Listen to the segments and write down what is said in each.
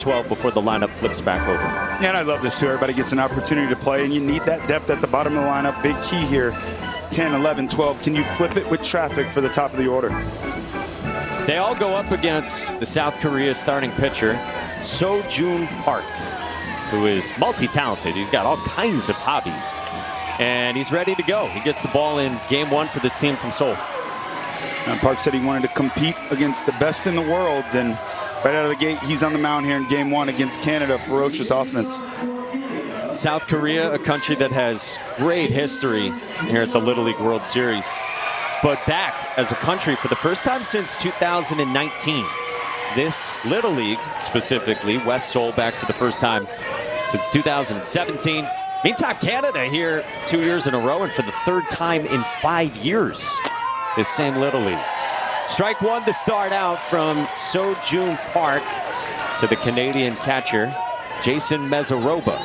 12 before the lineup flips back over. Yeah, and I love this too. Everybody gets an opportunity to play, and you need that depth at the bottom of the lineup. Big key here. 10, 11, 12. Can you flip it with traffic for the top of the order? They all go up against the South Korea starting pitcher, So-Jun Park, who is multi-talented. He's got all kinds of hobbies, and he's ready to go. He gets the ball in game one for this team from Seoul. Park said he wanted to compete against the best in the world, and right out of the gate, he's on the mound here in game one against Canada. Ferocious offense. South Korea, a country that has great history here at the Little League World Series, but back as a country for the first time since 2019. This Little League, specifically, West Seoul back for the first time since 2017. Meantime, Canada here 2 years in a row, and for the third time in 5 years, this same Little League. Strike one to start out from So-Jun Park to the Canadian catcher, Jason Mezaroba.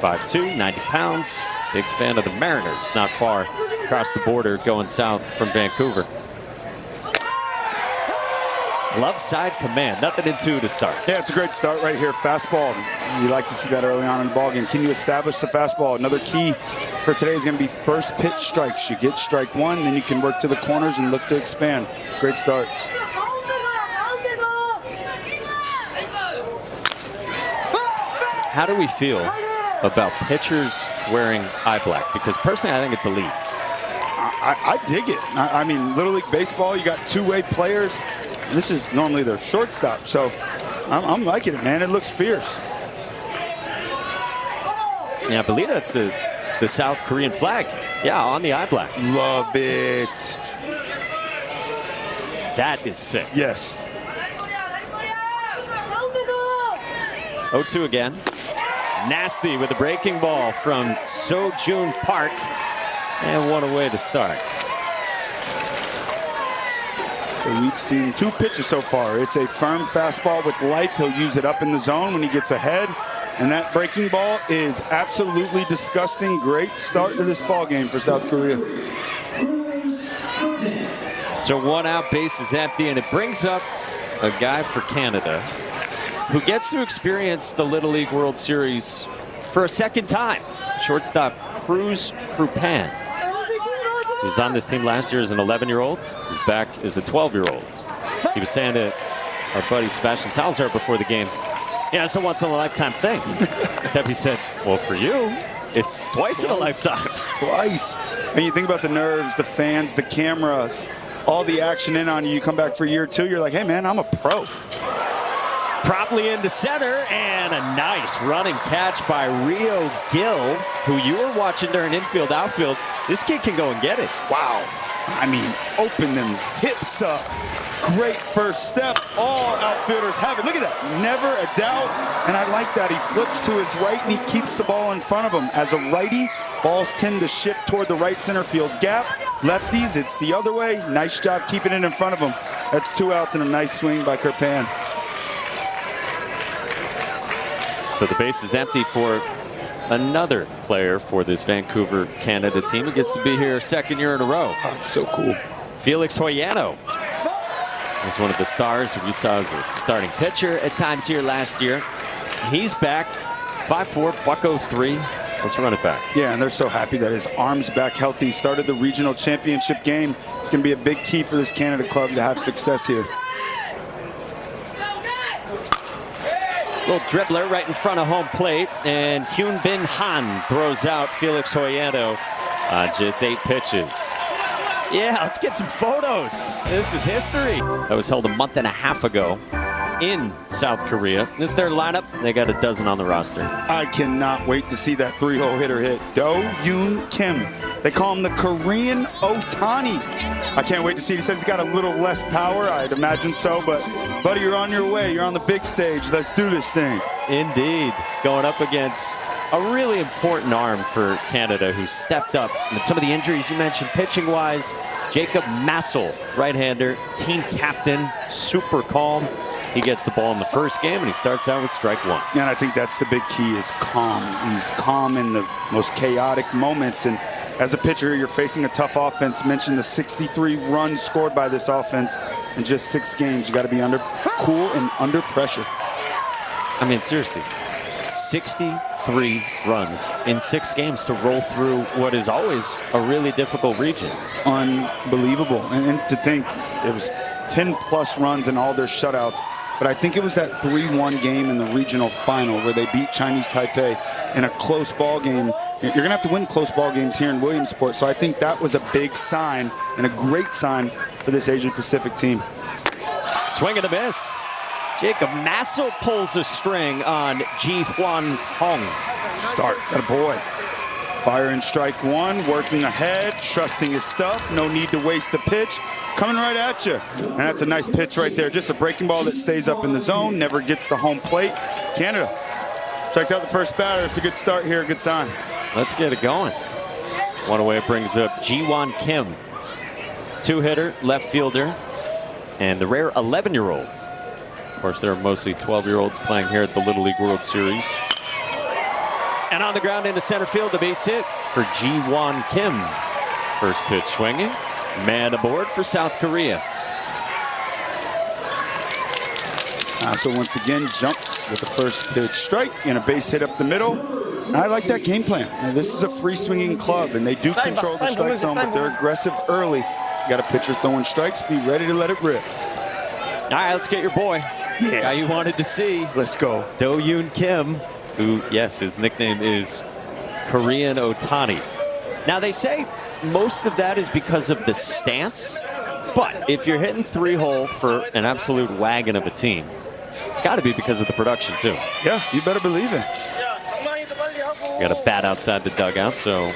5'2", 90 pounds, big fan of the Mariners, not far across the border going south from Vancouver. Left side command, nothing in two to start. Yeah, it's a great start right here. Fastball. You like to see that early on in the ballgame. Can you establish the fastball? Another key for today is going to be first pitch strikes. You get strike one, then you can work to the corners and look to expand. Great start. How do we feel about pitchers wearing eye black? Because personally, I think it's elite. I dig it. I mean, Little League Baseball, you got two-way players. This is normally their shortstop, so I'm liking it, man. It looks fierce. Yeah, I believe that's the South Korean flag. Yeah, on the eye black. Love it. That is sick. Yes. 0-2 again. Nasty with the breaking ball from So-Jun Park. And one away to start. So we've seen two pitches so far. It's a firm fastball with life. He'll use it up in the zone when he gets ahead. And that breaking ball is absolutely disgusting. Great start to this ball game for South Korea. So one out, base is empty, and it brings up a guy for Canada who gets to experience the Little League World Series for a second time. Shortstop Cruz Krupan. He was on this team last year as an 11-year-old. He's back as a 12-year-old. He was saying to our buddy Sebastian Salazar before the game, yeah, it's a once-in-a-lifetime thing. Except he said, well, for you, it's twice in a lifetime. It's twice. And you think about the nerves, the fans, the cameras, all the action in on you. You come back for year two, you're like, hey, man, I'm a pro. Promptly into center, and a nice running catch by Rio Gil, who you were watching during infield, outfield. This kid can go and get it. Wow. I mean, open them hips up. Great first step. All outfielders have it. Look at that. Never a doubt. And I like that. He flips to his right, and he keeps the ball in front of him. As a righty, balls tend to shift toward the right center field gap. Lefties, it's the other way. Nice job keeping it in front of him. That's 2 outs and a nice swing by Krupan. So the base is empty for another player for this Vancouver, Canada team. He gets to be here second year in a row. Oh, it's so cool. Felix Hoyano was one of the stars who we saw as a starting pitcher at times here last year. He's back, 5'4", .103. Let's run it back. Yeah, and they're so happy that his arm's back healthy. Started the regional championship game. It's going to be a big key for this Canada club to have success here. Little dribbler right in front of home plate, and Hyun Bin Han throws out Felix Hoyano on just 8 pitches. Yeah, let's get some photos. This is history. That was held a month and a half ago in South Korea. This is their lineup. They got a dozen on the roster. I cannot wait to see that 3-hole hitter hit. Do Yoon Kim. They call him the Korean Ohtani. I can't wait to see it. He says he's got a little less power. I'd imagine so, but buddy, you're on your way. You're on the big stage. Let's do this thing. Indeed. Going up against a really important arm for Canada who stepped up. And some of the injuries you mentioned pitching-wise, Jacob Massel, right-hander, team captain, super calm. He gets the ball in the first game, and he starts out with strike one. Yeah, and I think that's the big key is calm. He's calm in the most chaotic moments. And as a pitcher, you're facing a tough offense. Mentioned the 63 runs scored by this offense in just 6 games. You got to be cool and under pressure. I mean, seriously, 63 runs in 6 games to roll through what is always a really difficult region. Unbelievable. And to think it was 10+ runs in all their shutouts. But I think it was that 3-1 game in the regional final where they beat Chinese Taipei in a close ball game. You're going to have to win close ball games here in Williamsport. So I think that was a big sign and a great sign for this Asian Pacific team. Swing and a miss. Jacob Massel pulls a string on Ji Hwan Hong. Start. That a boy. Fire and strike 1, working ahead, trusting his stuff. No need to waste a pitch. Coming right at you. And that's a nice pitch right there. Just a breaking ball that stays up in the zone, never gets to home plate. Canada strikes out the first batter. It's a good start here, a good sign. Let's get it going. One away, it brings up Ji-Won Kim. 2-hitter, left fielder, and the rare 11-year-old. Of course, there are mostly 12-year-olds playing here at the Little League World Series. And on the ground into center field, the base hit for Ji-Won Kim. First pitch swinging. Man aboard for South Korea. So once again, jumps with the first pitch strike and a base hit up the middle. I like that game plan. Now, this is a free swinging club, and they do control the strike zone, but they're aggressive early. You got a pitcher throwing strikes, be ready to let it rip. All right, let's get your boy. Yeah. Guy you wanted to see. Let's go. Do-Yoon Kim, who, yes, his nickname is Korean Otani. Now, they say most of that is because of the stance, but if you're hitting 3-hole for an absolute wagon of a team, it's got to be because of the production, too. Yeah, you better believe it. Got a bat outside the dugout, so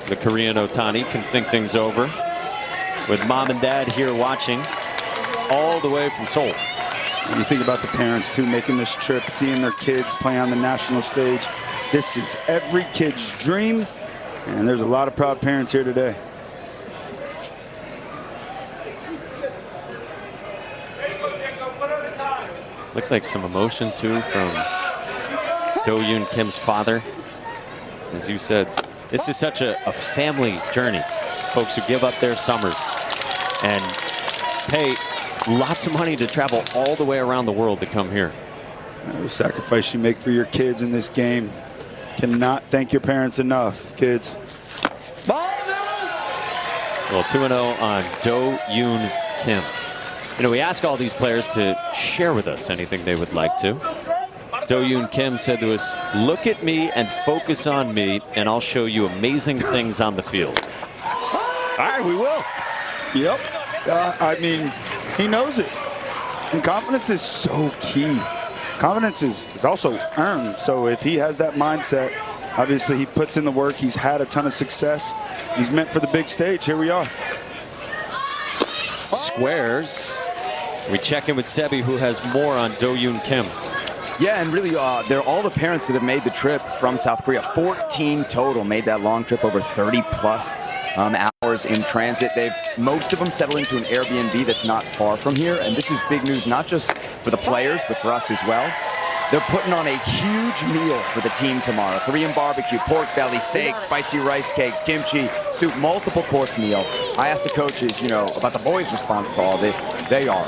the Korean Otani can think things over with mom and dad here watching all the way from Seoul. When you think about the parents, too, making this trip, seeing their kids play on the national stage, this is every kid's dream, and there's a lot of proud parents here today. Looked like some emotion, too, from Do-Yoon Kim's father. As you said, this is such a family journey. Folks who give up their summers and pay lots of money to travel all the way around the world to come here. The sacrifice you make for your kids in this game. Cannot thank your parents enough, kids. Well, 2-0 on Do-Yoon Kim. You know, we ask all these players to share with us anything they would like to. Do-Yoon Kim said to us, "Look at me and focus on me, and I'll show you amazing things on the field." All right, we will. Yep. I mean, he knows it. And confidence is so key. Confidence is also earned. So if he has that mindset, obviously he puts in the work. He's had a ton of success. He's meant for the big stage. Here we are. Squares. We check in with Sebi, who has more on Do-Yoon Kim. Yeah, and really, they're all the parents that have made the trip from South Korea. 14 total made that long trip, over 30+ hours in transit. Most of them settled into an Airbnb that's not far from here, and this is big news, not just for the players, but for us as well. They're putting on a huge meal for the team tomorrow. Korean barbecue, pork belly, steak, spicy rice cakes, kimchi, soup, multiple course meal. I asked the coaches, about the boys' response to all this. They are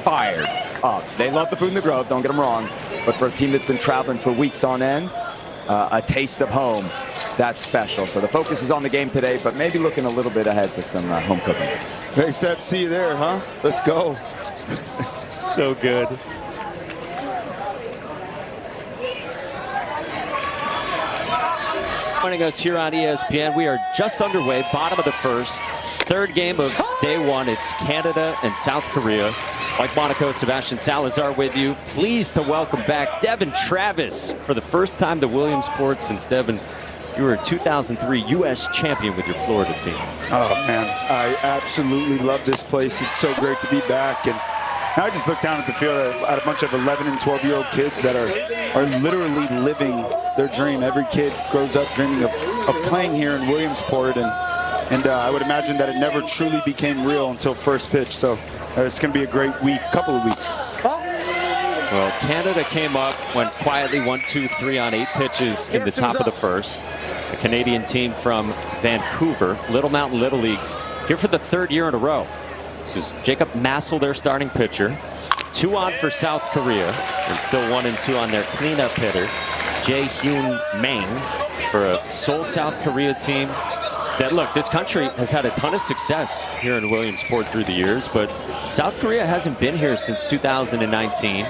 fired up. They love the food in the Grove, don't get them wrong. But for a team that's been traveling for weeks on end, a taste of home, that's special. So the focus is on the game today, but maybe looking a little bit ahead to some home cooking. Hey, Seb, see you there, huh? Let's go. So good. Joining us here on ESPN, we are just underway, bottom of the first. Third game of day one. It's Canada and South Korea. Mike Monaco, Sebastian Salazar with you. Pleased to welcome back Devin Travis for the first time to Williamsport since, Devin, you were a 2003 U.S. champion with your Florida team. Oh, man, I absolutely love this place. It's so great to be back. And I just look down at the field at a bunch of 11 and 12-year-old kids that are literally living their dream. Every kid grows up dreaming of playing here in Williamsport. And I would imagine that it never truly became real until first pitch. So it's going to be a great couple of weeks. Well, Canada came up, went quietly 1-2-3 on 8 pitches in the top of the first. The Canadian team from Vancouver, Little Mountain Little League, here for the 3rd year in a row. This is Jacob Massel, their starting pitcher. 2 on for South Korea, and still 1-2 on their cleanup hitter, Jae-Hyun Mang, for a Seoul, South Korea team that, look, this country has had a ton of success here in Williamsport through the years, but South Korea hasn't been here since 2019,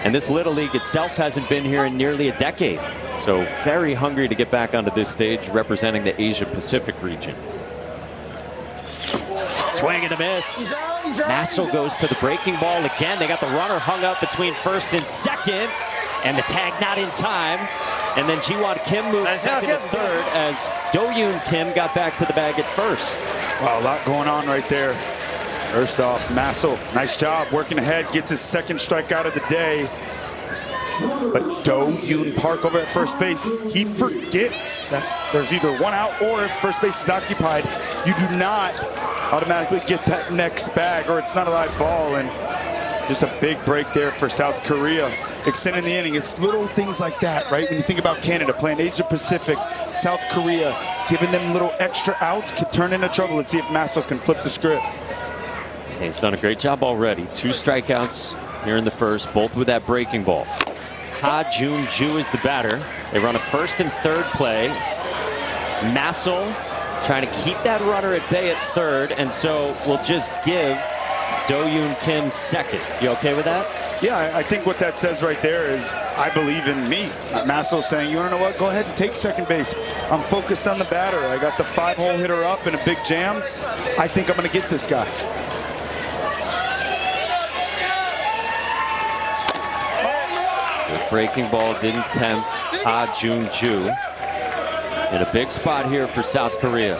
and this Little League itself hasn't been here in nearly a decade. So very hungry to get back onto this stage representing the Asia Pacific region. Swing and a miss. Massel goes to the breaking ball again. They got the runner hung up between first and second, and the tag not in time. And then Jiwon Kim moved second to third as Do-Yoon Kim got back to the bag at first. Wow, a lot going on right there. First off, Massel, nice job working ahead, gets his second strikeout of the day. But Do-Yoon Park over at first base, he forgets that there's either 1 out, or if first base is occupied, you do not automatically get that next bag, or it's not a live ball. And just a big break there for South Korea, extending the inning. It's little things like that, right? When you think about Canada playing Asia Pacific, South Korea giving them little extra outs could turn into trouble. Let's see if Massel can flip the script. He's done a great job already. 2 strikeouts here in the first, both with that breaking ball. Ha Jun-ju is the batter. They run a first and third play. Massel trying to keep that runner at bay at third, and so we'll just give Do-Yoon Kim second. You okay with that? Yeah, I think what that says right there is, I believe in me. Massel saying, you wanna know what, go ahead and take second base. I'm focused on the batter. I got the 5-hole hitter up in a big jam. I think I'm gonna get this guy. The breaking ball didn't tempt Ha Jun-ju. In a big spot here for South Korea.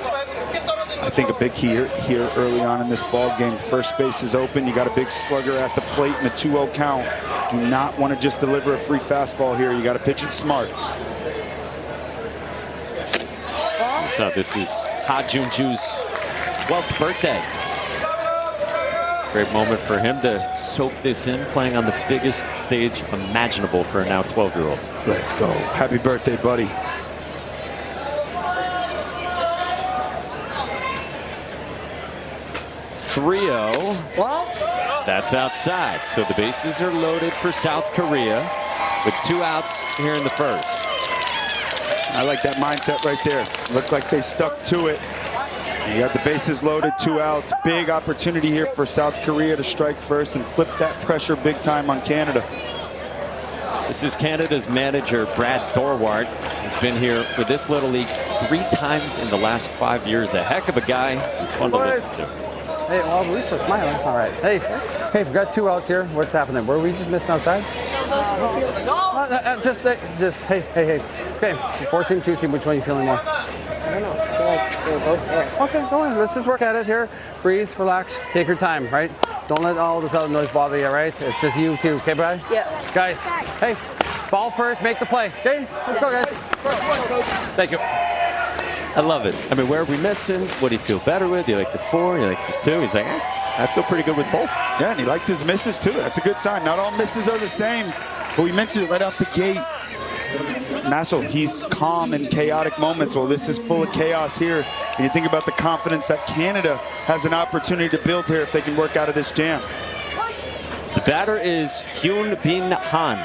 I think a big here early on in this ball game. First base is open. You got a big slugger at the plate in a 2-0 count. Do not want to just deliver a free fastball here. You got to pitch it smart. So this is Ha Jun-ju's 12th birthday. Great moment for him to soak this in, playing on the biggest stage imaginable for a now 12-year-old. Let's go. Happy birthday, buddy. 3-0. That's outside. So the bases are loaded for South Korea with 2 outs here in the first. I like that mindset right there. Looked like they stuck to it. You got the bases loaded, 2 outs. Big opportunity here for South Korea to strike first and flip that pressure big time on Canada. This is Canada's manager, Brad Thorwart, who's been here for this Little League 3 times in the last 5 years. A heck of a guy and fun to listen to. Hey, well, at least we're smiling. All right. Hey, we've got 2 outs here. What's happening? Were we just missing outside? Just, hey. Okay, four-seam, two-seam, which one are you feeling more? I don't know. I feel like they're both there. Okay, go on. Let's just work at it here. Breathe, relax, take your time, right? Don't let all this other noise bother you, right? It's just you two, okay, Brad? Yeah. Guys, hey, ball first, make the play. Okay, let's go, guys. Thank you. I love it. I mean, where are we missing? What do you feel better with? You like the 4? You like the 2? He's like, I feel pretty good with both. Yeah, and he liked his misses too. That's a good sign. Not all misses are the same. But we mentioned it right off the gate. Massel, he's calm in chaotic moments. Well, this is full of chaos here. And you think about the confidence that Canada has an opportunity to build here if they can work out of this jam. The batter is Hyun Bin Han,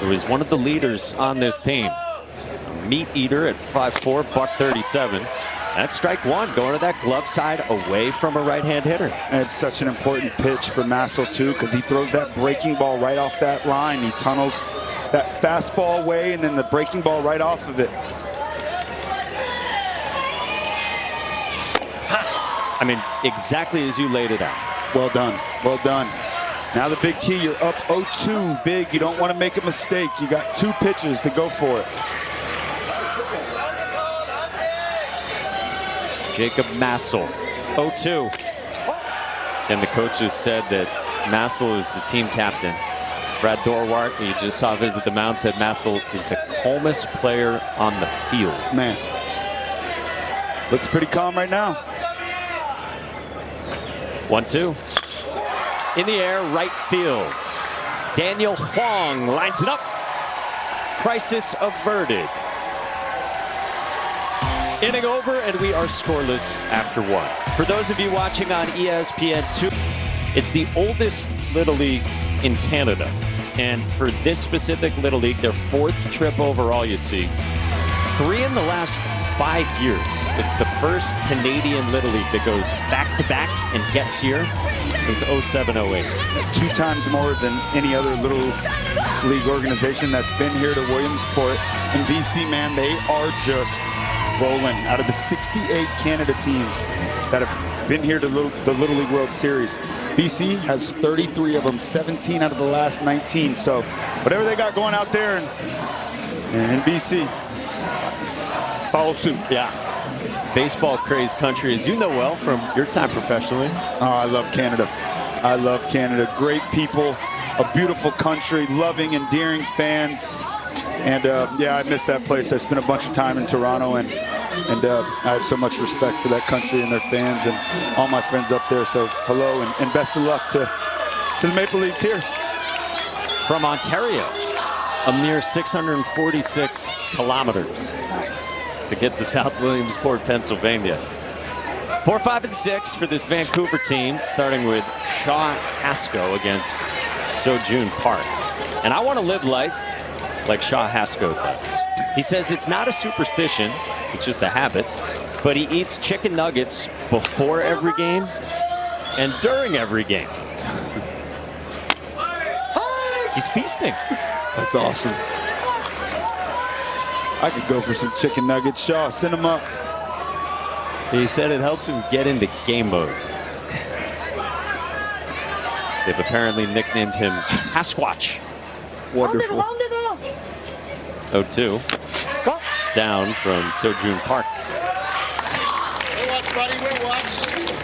who is one of the leaders on this team. A meat eater at 5'4", $137. That's strike 1, going to that glove side away from a right-hand hitter. And it's such an important pitch for Massel too, because he throws that breaking ball right off that line. He tunnels that fastball away and then the breaking ball right off of it. I mean, exactly as you laid it out. Well done, well done. Now the big key, you're up 0-2 big. You don't want to make a mistake. You got 2 pitches to go for it. Jacob Massel, 0-2. And the coaches said that Massel is the team captain. Brad Thorwart, who you just saw visit the mound, said Massel is the calmest player on the field. Man, looks pretty calm right now. 1-2. In the air, right field. Daniel Huang lines it up. Crisis averted. Inning over, and we are scoreless after 1. For those of you watching on ESPN2. It's the oldest Little League in Canada. And for this specific Little League, their 4th trip overall, you see. 3 in the last 5 years. It's the first Canadian Little League that goes back-to-back and gets here since 07-08. 2 times more than any other Little League organization that's been here to Williamsport. And BC, man, they are just rolling. Out of the 68 Canada teams that have been here to the Little League World Series, BC has 33 of them, 17 out of the last 19. So whatever they got going out there in BC, follow suit. Yeah. Baseball crazed country, as you know well from your time professionally. Oh, I love Canada. I love Canada. Great people, a beautiful country, loving, endearing fans. And yeah, I miss that place. I spent a bunch of time in Toronto, and I have so much respect for that country and their fans and all my friends up there. So hello and best of luck to the Maple Leafs here. From Ontario, a mere 646 kilometers. Nice. To get to South Williamsport, Pennsylvania. 4, 5, and 6 for this Vancouver team, starting with Shaw Haskell against Sojun Park. And I want to live life like Shaw Haskell does. He says it's not a superstition, it's just a habit, but he eats chicken nuggets before every game and during every game. He's feasting. That's awesome. I could go for some chicken nuggets. Shaw, send them up. He said it helps him get into game mode. They've apparently nicknamed him Hasquatch. Wonderful. 0-2. Down from Sojun Park.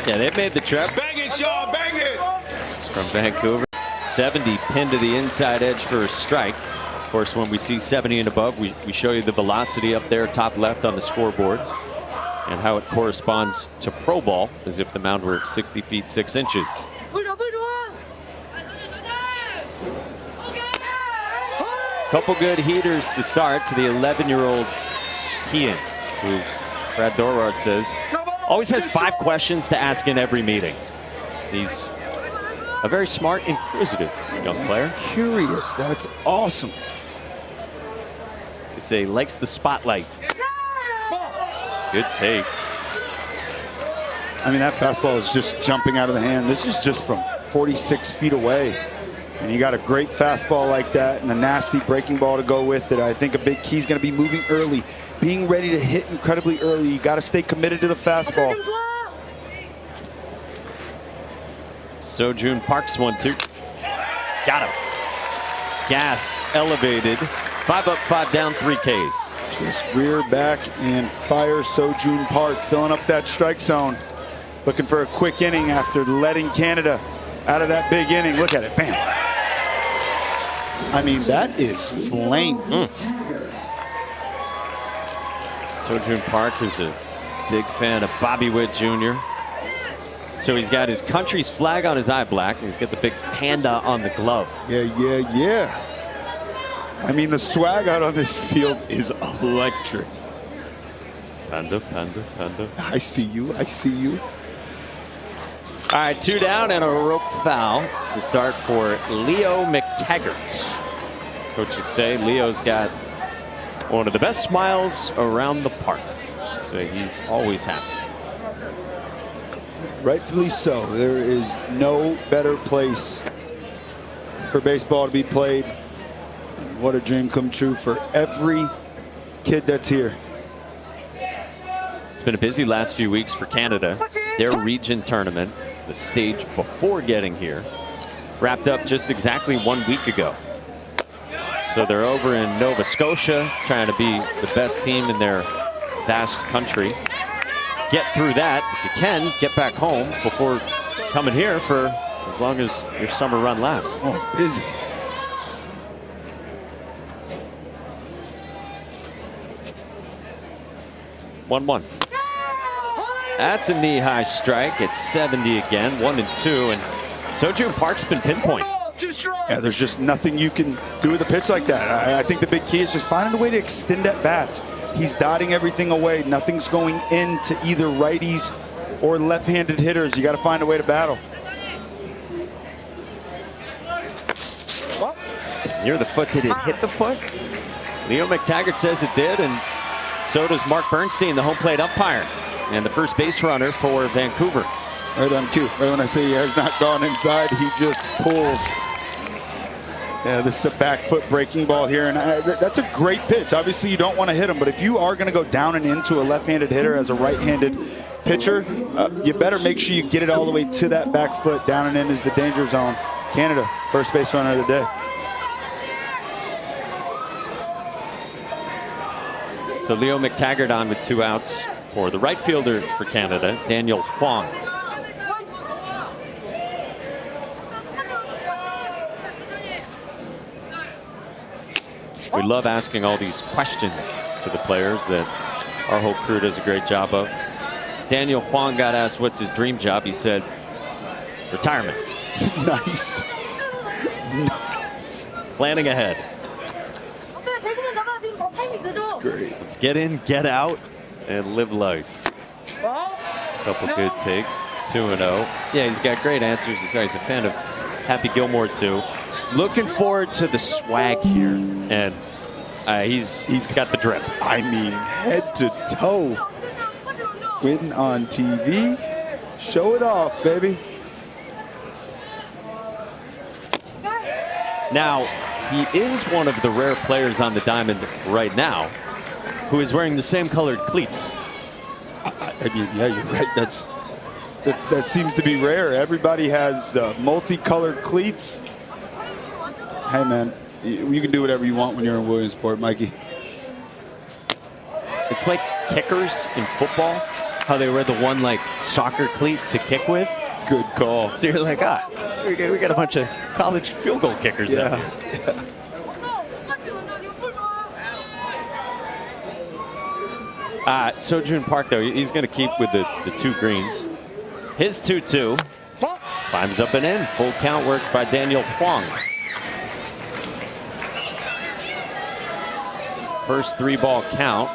Yeah, they've made the trip. Bang it, Shaw, bang it! From Vancouver. 70 pinned to the inside edge for a strike. Of course, when we see 70 and above, we show you the velocity up there, top left on the scoreboard, and how it corresponds to pro ball, as if the mound were 60 feet 6 inches. Couple good heaters to start to the 11-year-old's Kian, who Brad Dorwart says always has 5 questions to ask in every meeting. He's a very smart, inquisitive young player. Curious, that's awesome. They say likes the spotlight. Good take. I mean, that fastball is just jumping out of the hand. This is just from 46 feet away. And you got a great fastball like that and a nasty breaking ball to go with it. I think a big key is going to be moving early, being ready to hit incredibly early. You got to stay committed to the fastball. Sojun Park's 1-2. Got him. Gas elevated. 5 up, 5 down, 3 Ks. Just rear back and fire Sojun Park, filling up that strike zone. Looking for a quick inning after letting Canada out of that big inning. Look at it, bam. I mean, that is flame. Sojun Park is a big fan of Bobby Witt Jr. So he's got his country's flag on his eye black. And he's got the big panda on the glove. Yeah. I mean, the swag out on this field is electric. Panda, panda, panda. I see you. All right, 2 down and a rope foul to start for Leo McTaggart. Coaches say Leo's got one of the best smiles around the park. So he's always happy. Rightfully so. There is no better place for baseball to be played. What a dream come true for every kid that's here. It's been a busy last few weeks for Canada. Their region tournament, the stage before getting here, wrapped up just exactly 1 week ago. So they're over in Nova Scotia trying to be the best team in their vast country. Get through that if you can, get back home before coming here for as long as your summer run lasts. Oh, busy. One. That's a knee-high strike. It's 70 again, 1-2, and Sojun Park's been pinpoint. Yeah, there's just nothing you can do with a pitch like that. I think the big key is just finding a way to extend at bats. He's dotting everything away. Nothing's going into either righties or left-handed hitters. You got to find a way to battle. Near the foot, did it hit the foot? Leo McTaggart says it did, and so does Mark Bernstein, the home plate umpire, and the first base runner for Vancouver. Right on cue. Right when I say he has not gone inside, he just pulls. Yeah, this is a back foot breaking ball here, and that's a great pitch. Obviously, you don't want to hit him, but if you are going to go down and into a left-handed hitter as a right-handed pitcher, you better make sure you get it all the way to that back foot. Down and in is the danger zone. Canada, first base runner of the day. So Leo McTaggart on with 2 outs for the right fielder for Canada, Daniel Huang. We love asking all these questions to the players that our whole crew does a great job of. Daniel Huang got asked what's his dream job. He said, retirement. Nice. Planning ahead. That's great. Let's get in, get out, and live life. Couple good takes. 2-0. Yeah, he's got great answers. He's a fan of Happy Gilmore too. Looking forward to the swag here, and he's got the drip. I mean, head to toe. Win on TV. Show it off, baby. Now, he is one of the rare players on the diamond right now who is wearing the same colored cleats. I mean, yeah, you're right. That seems to be rare. Everybody has multicolored cleats. Hey, man, you can do whatever you want when you're in Williamsport, Mikey. It's like kickers in football, how they wear the one like soccer cleat to kick with. Good call. So you're like, we got a bunch of college field goal kickers now. Sojun Park, though, he's going to keep with the 2 greens. His 2-2 climbs up and in. Full count worked by Daniel Huang. First 3-ball count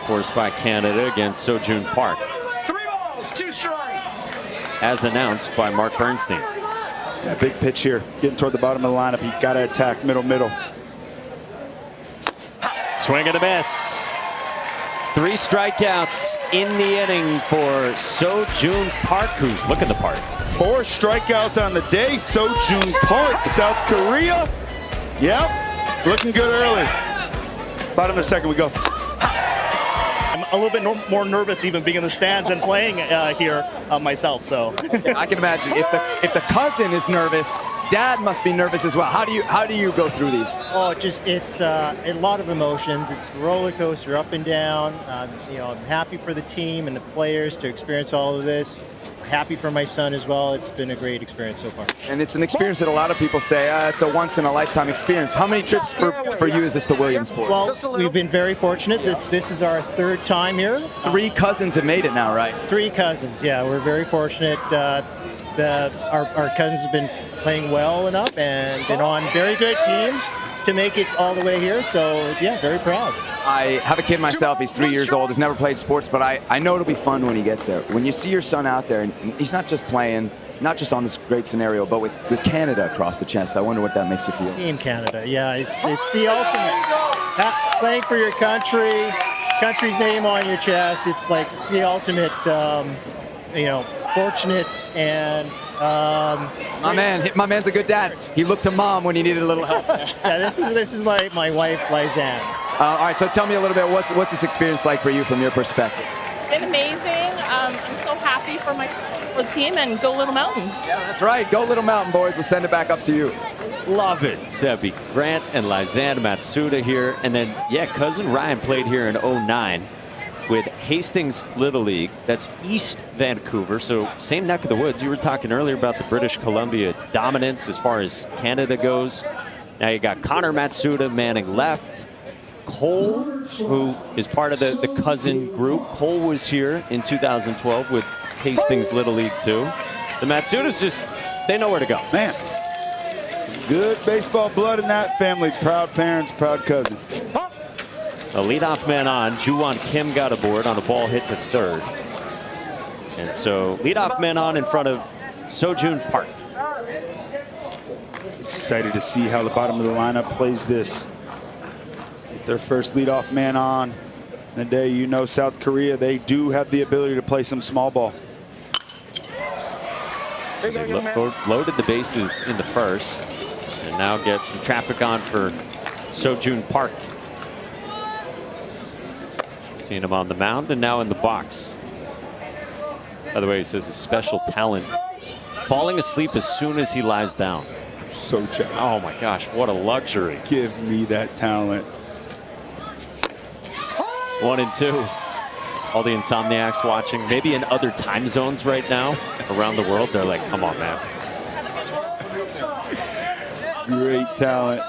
forced by Canada against Sojun Park. 3 balls, 2 strikes. As announced by Mark Bernstein. Yeah, big pitch here. Getting toward the bottom of the lineup. He got to attack middle. Swing and a miss. 3 strikeouts in the inning for Sojun Park, who's looking the part. 4 strikeouts on the day. Sojun Park, South Korea. Yep, looking good early. Bottom of the second we go. I'm a little bit more nervous even being in the stands than playing here myself. So I can imagine if the cousin is nervous, Dad must be nervous as well. How do you go through these? Oh, it's a lot of emotions. It's a roller coaster, up and down. I'm happy for the team and the players to experience all of this. Happy for my son as well. It's been a great experience so far. And it's an experience that a lot of people say it's a once-in-a-lifetime experience. How many trips for you is this to Williamsport? Well, we've been very fortunate that this is our 3rd time here. 3 cousins have made it now, right? 3 cousins, yeah. We're very fortunate. Our cousins have been playing well enough and been on very good teams to make it all the way here. So, yeah, very proud. I have a kid myself. He's 3 years old. He's never played sports, but I know it'll be fun when he gets there. When you see your son out there, and he's not just playing, not just on this great scenario, but with Canada across the chest. I wonder what that makes you feel. Team Canada, yeah, it's the ultimate. Playing for your country's name on your chest. It's the ultimate, fortunate and. My man's a good dad. He looked to Mom when he needed a little help. Yeah, this is my wife, Lisanne. All right, so tell me a little bit, what's this experience like for you from your perspective? It's been amazing. I'm so happy for the team, and go Little Mountain. Yeah, that's right. Go Little Mountain, boys. We'll send it back up to you. Love it, Sebi. Grant and Lisanne Matsuda here. And then, cousin Ryan played here in 09 with Hastings Little League. That's East Vancouver, so same neck of the woods. You were talking earlier about the British Columbia dominance as far as Canada goes. Now you got Connor Matsuda manning left. Cole, who is part of the cousin group. Cole was here in 2012 with Hastings Little League too. The Matsudas they know where to go. Man, good baseball blood in that family. Proud parents, proud cousin. A leadoff man on. Juwon Kim got aboard on a ball hit to 3rd. And so leadoff man on in front of Sojun Park. excited to see how the bottom of the lineup plays this. With their first leadoff man on the day, you know South Korea, they do have the ability to play some small ball. They loaded the bases in the first and now get some traffic on for Sojun Park. Seeing him on the mound and now in the box. By the way, he says a special talent. Falling asleep as soon as he lies down. So jealous. Oh my gosh, what a luxury. Give me that talent. 1-2. All the insomniacs watching, maybe in other time zones right now around the world, they're like, come on, man. Great talent.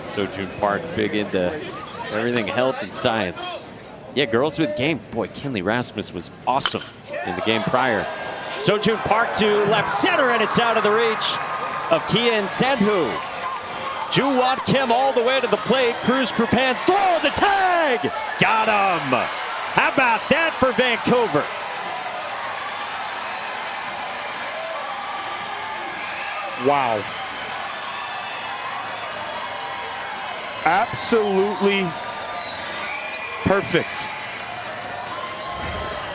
Sojun Park, big into everything health and science. Yeah, girls with game. Boy, Kinley Rasmus was awesome in the game prior. Sojun Park to left center, and it's out of the reach of Kian Sandhu. Ju-Won Kim all the way to the plate. Cruz Krupan's throw, the tag! Got him! How about that for Vancouver? Wow. Absolutely perfect.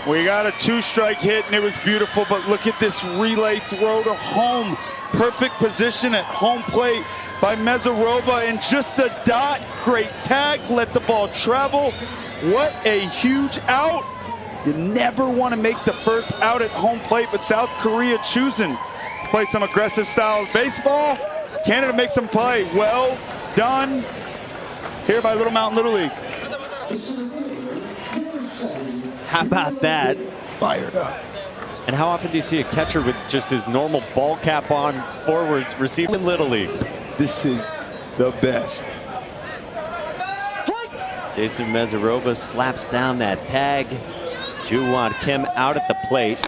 We got a 2-strike hit and it was beautiful, but look at this relay throw to home. Perfect position at home plate by Mezarova, and just a dot. Great tag, let the ball travel. What a huge out. You never want to make the first out at home plate, but South Korea choosing to play some aggressive style of baseball. Canada makes them play. Well done here by Little Mountain Little League. How about that? Fired up. And how often do you see a catcher with just his normal ball cap on forwards receiving in Little League? This is the best. Jason Mezarova slaps down that tag. Ju-Won Kim out at the plate.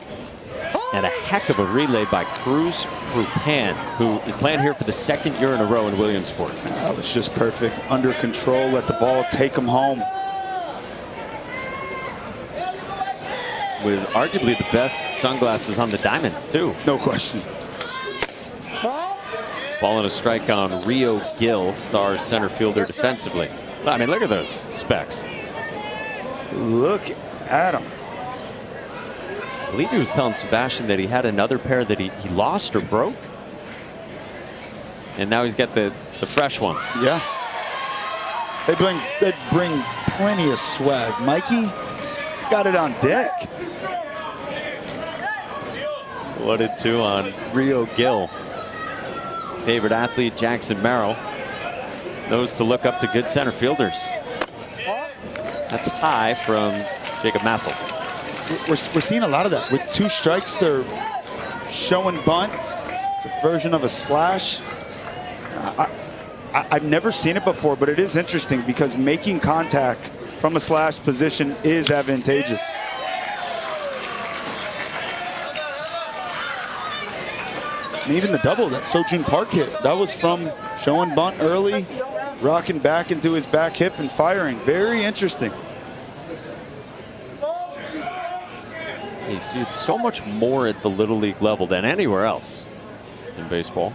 And a heck of a relay by Cruz Krupan, who is playing here for the second year in a row in Williamsport. That was just perfect. Under control, let the ball take him home. With arguably the best sunglasses on the diamond, too. No question. Ball and a strike on Rio Gill, star center fielder defensively. I mean, look at those specs. Look at him. I believe he was telling Sebastian that he had another pair that he lost or broke. And now he's got the fresh ones. Yeah. They bring plenty of swag. Mikey got it on deck. 1-2 on Rio Gill. Favorite athlete Jackson Merrill knows to look up to good center fielders. That's high from Jacob Massel. We're seeing a lot of that. With 2 strikes, they're showing bunt. It's a version of a slash. I've never seen it before, but it is interesting because making contact from a slash position is advantageous. And even the double that Sojun Park hit, that was from showing bunt early, rocking back into his back hip and firing. Very interesting. You see, it's so much more at the Little League level than anywhere else in baseball.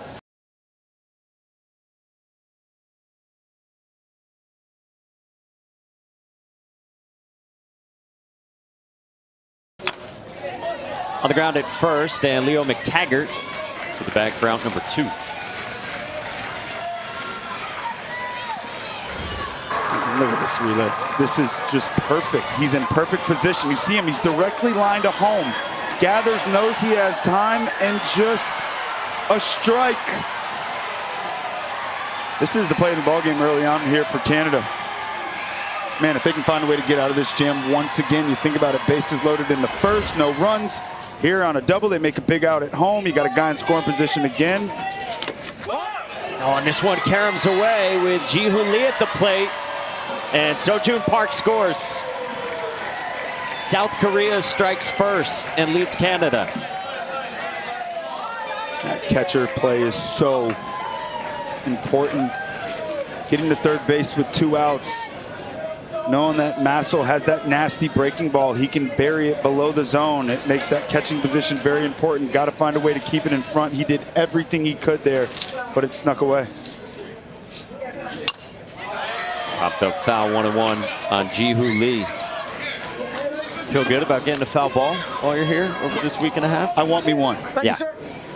On the ground at first, and Leo McTaggart to the bag for out number 2. Look at this relay. This is just perfect. He's in perfect position. You see him, he's directly lined to home. Gathers, knows he has time, and just a strike. This is the play of the ballgame early on here for Canada. Man, if they can find a way to get out of this jam once again, you think about it, bases loaded in the first, no runs. Here on a double, they make a big out at home. You got a guy in scoring position again. Oh, and this one caroms away with Ji-Hoon Lee at the plate. And Sojun Park scores. South Korea strikes first and leads Canada. That catcher play is so important. Getting to third base with 2 outs. knowing that Massel has that nasty breaking ball. He can bury it below the zone. It makes that catching position very important. Got to find a way to keep it in front. He did everything he could there, but it snuck away. Popped up foul 1-1 on Ji-Hoo Lee. Feel good about getting a foul ball while you're here over this week and a half? I want me one. Yeah.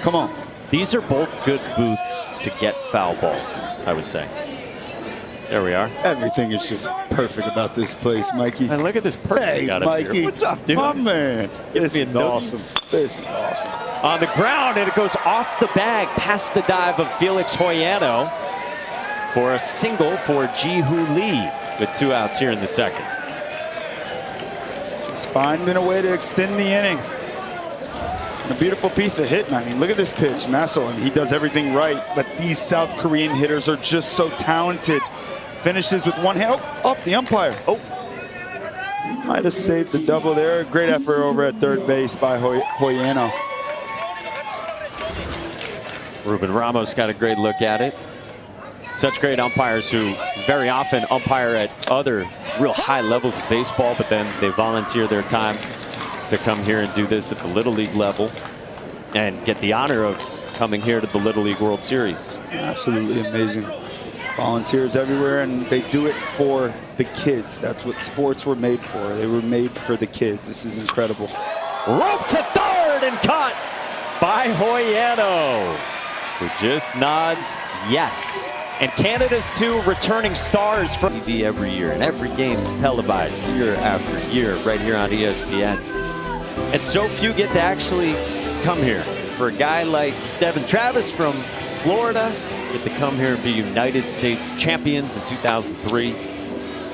Come on. These are both good booths to get foul balls, I would say. There we are. Everything is just perfect about this place, Mikey. And look at this person Hey, we got up Mikey. here. What's up, dude? My man. This me a is noogie. awesome. This is awesome. On the ground, and it goes off the bag past the dive of Felix Hoyano for a single for Ji-Hoo Lee with 2 outs here in the second. Just finding a way to extend the inning. A beautiful piece of hitting. I mean, look at this pitch. Massel, I mean, he does everything right, but these South Korean hitters are just so talented. Finishes with one hand. Oh, off the umpire. Oh, might have saved the double there. Great effort over at third base by Hoyano. Ruben Ramos got a great look at it. Such great umpires who very often umpire at other real high levels of baseball, but then they volunteer their time to come here and do this at the Little League level and get the honor of coming here to the Little League World Series. Absolutely amazing. Volunteers everywhere, and they do it for the kids. That's what sports were made for. They were made for the kids. This is incredible. Rope to third and caught by Hoyano, who just nods yes. And Canada's 2 returning stars from TV every year, and every game is televised year after year right here on ESPN. And so few get to actually come here. For a guy like Devin Travis from Florida, get to come here and be United States champions in 2003.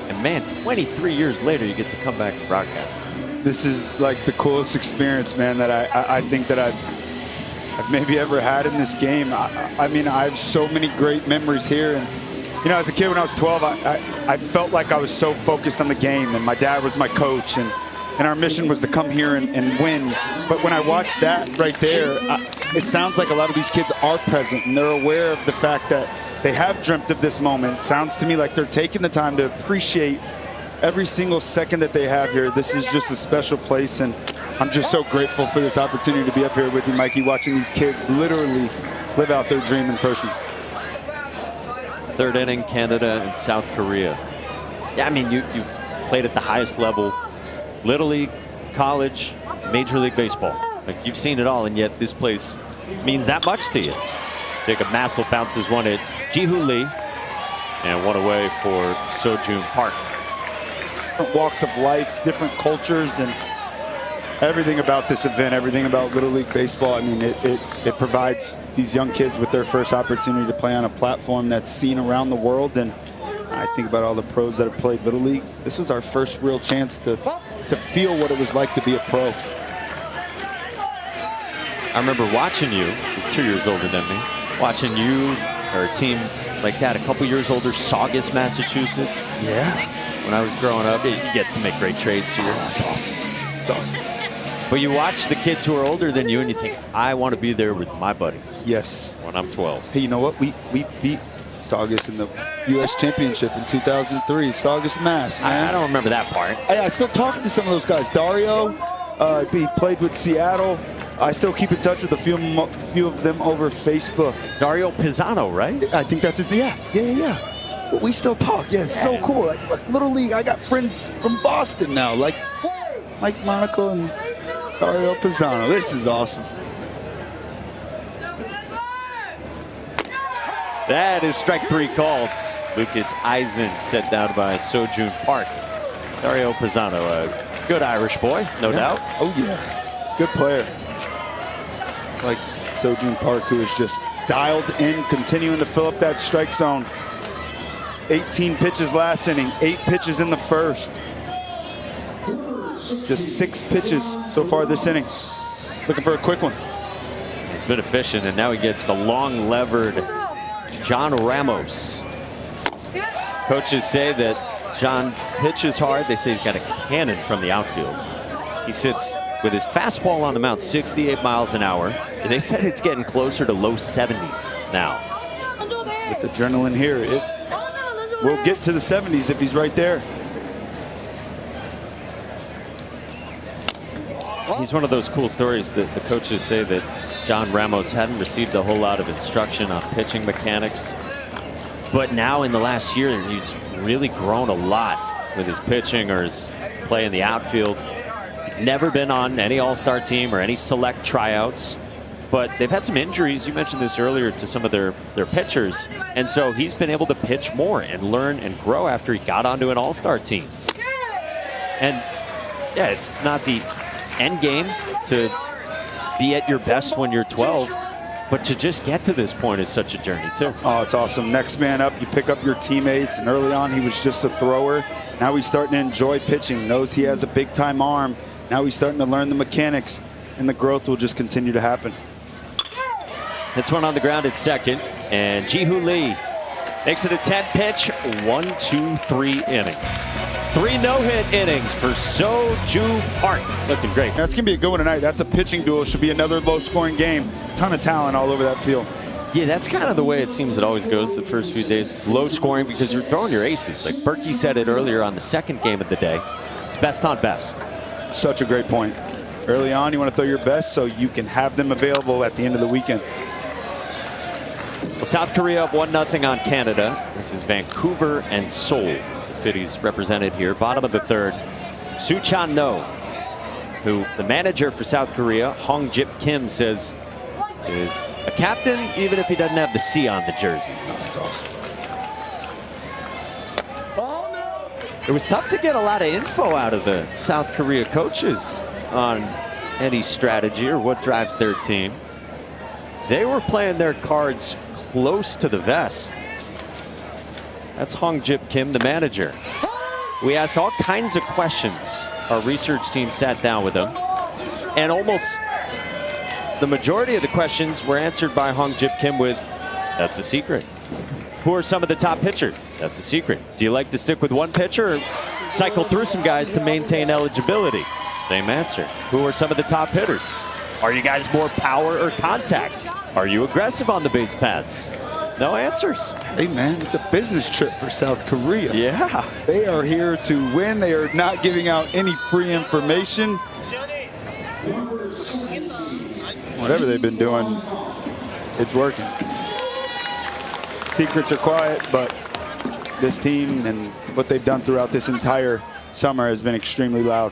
And man, 23 years later, you get to come back and broadcast. This is like the coolest experience, man, that I think that I've maybe ever had in this game. I mean, I have so many great memories here. And, you know, as a kid when I was 12, I felt like I was so focused on the game, and my dad was my coach, and our mission was to come here and win. But when I watched that right there, it sounds like a lot of these kids are present, and they're aware of the fact that they have dreamt of this moment. It sounds to me like they're taking the time to appreciate every single second that they have here. This is just a special place, and I'm just so grateful for this opportunity to be up here with you, Mikey, watching these kids literally live out their dream in person. Third inning, Canada and South Korea. Yeah, I mean, you played at the highest level, Little League, college, Major League Baseball. Like, you've seen it all, and yet this place means that much to you. Jacob Massel bounces one at Ji-Hoo Lee, and one away for Sojun Park. Different walks of life, different cultures, and everything about this event, everything about Little League Baseball. I mean, it provides these young kids with their first opportunity to play on a platform that's seen around the world. And I think about all the pros that have played Little League. This was our first real chance to feel what it was like to be a pro. I remember watching you, you're 2 years older than me, watching you or a team like that, a couple years older, Saugus, Massachusetts. Yeah. When I was growing up, you get to make great trades here. That's awesome. It's awesome. But you watch the kids who are older than you and you think, I want to be there with my buddies. Yes. When I'm 12. Hey, you know what? We beat Saugus in the U.S. Championship in 2003. Saugus, Mass. I don't remember that part. I still talk to some of those guys. Dario, he played with Seattle. I still keep in touch with a few of them over Facebook. Dario Pisano, right? I think that's his name. Yeah. But we still talk. Yeah, it's so cool. Like, look, Little League, I got friends from Boston now, like Mike Monaco and Dario Pisano. This is awesome. That is strike 3 called. Lucas Eisen set down by Sojun Park. Dario Pisano, a good Irish boy, no doubt. Oh, yeah. Good player. Like Sojun Park, who is just dialed in, continuing to fill up that strike zone. 18 pitches last inning, 8 pitches in the first. Just 6 pitches so far this inning. Looking for a quick one. He's been efficient, and now he gets the long-levered John Ramos. Coaches say that John pitches hard. They say he's got a cannon from the outfield. He sits with his fastball on the mound, 68 miles an hour. And they said it's getting closer to low 70s now. With adrenaline here, it will get to the 70s if he's right there. He's one of those cool stories that the coaches say that John Ramos hadn't received a whole lot of instruction on pitching mechanics. But now in the last year, he's really grown a lot with his pitching or his play in the outfield. Never been on any all-star team or any select tryouts. But they've had some injuries. You mentioned this earlier to some of their pitchers. And so he's been able to pitch more and learn and grow after he got onto an all-star team. And yeah, it's not the end game to be at your best when you're 12, but to just get to this point is such a journey too. Oh, it's awesome. Next man up, you pick up your teammates, and early on he was just a thrower. Now he's starting to enjoy pitching, knows he has a big time arm. Now he's starting to learn the mechanics, and the growth will just continue to happen. Hits one on the ground at second, and Ji-Hoo Lee makes it a 10-pitch, 1-2-3 inning. 3 no-hit innings for So-Ju Park. Looking great. That's going to be a good one tonight. That's a pitching duel. Should be another low-scoring game. Ton of talent all over that field. Yeah, that's kind of the way it seems it always goes the first few days. Low scoring because you're throwing your aces. Like Berkey said it earlier on the second game of the day. It's best on best. Such a great point. Early on, you want to throw your best so you can have them available at the end of the weekend. Well, South Korea up 1-0 on Canada. This is Vancouver and Seoul. The cities represented here. Bottom of the third. Soo Chan-no, who the manager for South Korea, Hong Jip Kim, says is a captain even if he doesn't have the C on the jersey. Oh, that's awesome. It was tough to get a lot of info out of the South Korea coaches on any strategy or what drives their team. They were playing their cards close to the vest. That's Hong Jip Kim, the manager. We asked all kinds of questions. Our research team sat down with them, and almost the majority of the questions were answered by Hong Jip Kim with, "That's a secret." Who are some of the top pitchers? That's a secret. Do you like to stick with one pitcher or cycle through some guys to maintain eligibility? Same answer. Who are some of the top hitters? Are you guys more power or contact? Are you aggressive on the base paths? No answers. Hey, man, it's a business trip for South Korea. Yeah. They are here to win. They are not giving out any free information. Whatever they've been doing, it's working. Secrets are quiet, but this team and what they've done throughout this entire summer has been extremely loud.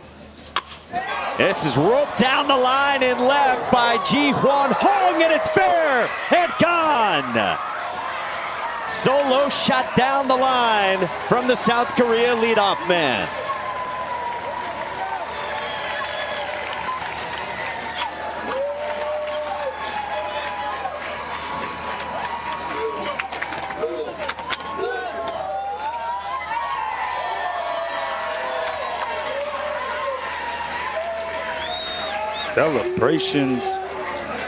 This is roped down the line and left by Ji-Hwan Hong, and it's fair and gone. Solo shot down the line from the South Korea leadoff man. Celebrations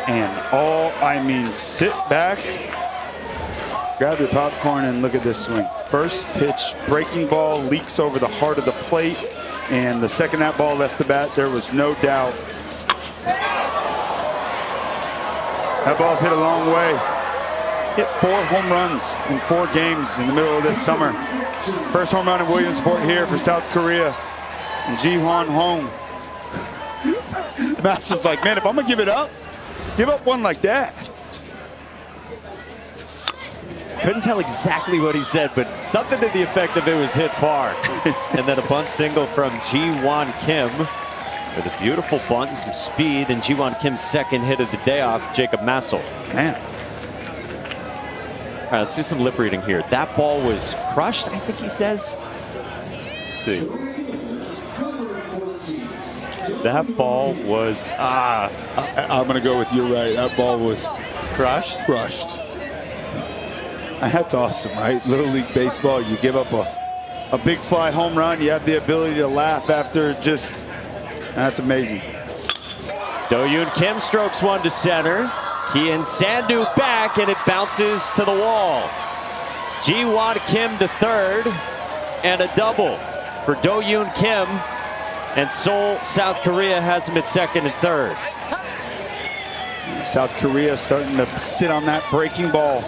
and all. I mean, sit back, grab your popcorn, and look at this swing. First pitch, breaking ball, leaks over the heart of the plate, and the second that ball left the bat, there was no doubt. That ball's hit a long way. Hit 4 home runs in 4 games in the middle of this summer. First home run in Williamsport here for South Korea. And Ji-Hwan Hong. Master's like, man, if I'm gonna give up one like that. Couldn't tell exactly what he said, but something to the effect of it was hit far. And then a bunt single from Ji-Hwan Kim with a beautiful bunt and some speed, and Ji-Hwan Kim's second hit of the day off Jacob Massel. Man. All right, let's do some lip reading here. That ball was crushed, I think he says. Let's see. That ball was, I'm going to go with you, right. That ball was crushed. Crushed. That's awesome, right? Little League Baseball, you give up a big fly home run, you have the ability to laugh after just, that's amazing. Do-Yoon Kim strokes one to center. Kian Sandu back, and it bounces to the wall. Ji-Hwan Kim to third, and a double for Do-Yoon Kim. And Seoul, South Korea has him at second and third. South Korea starting to sit on that breaking ball.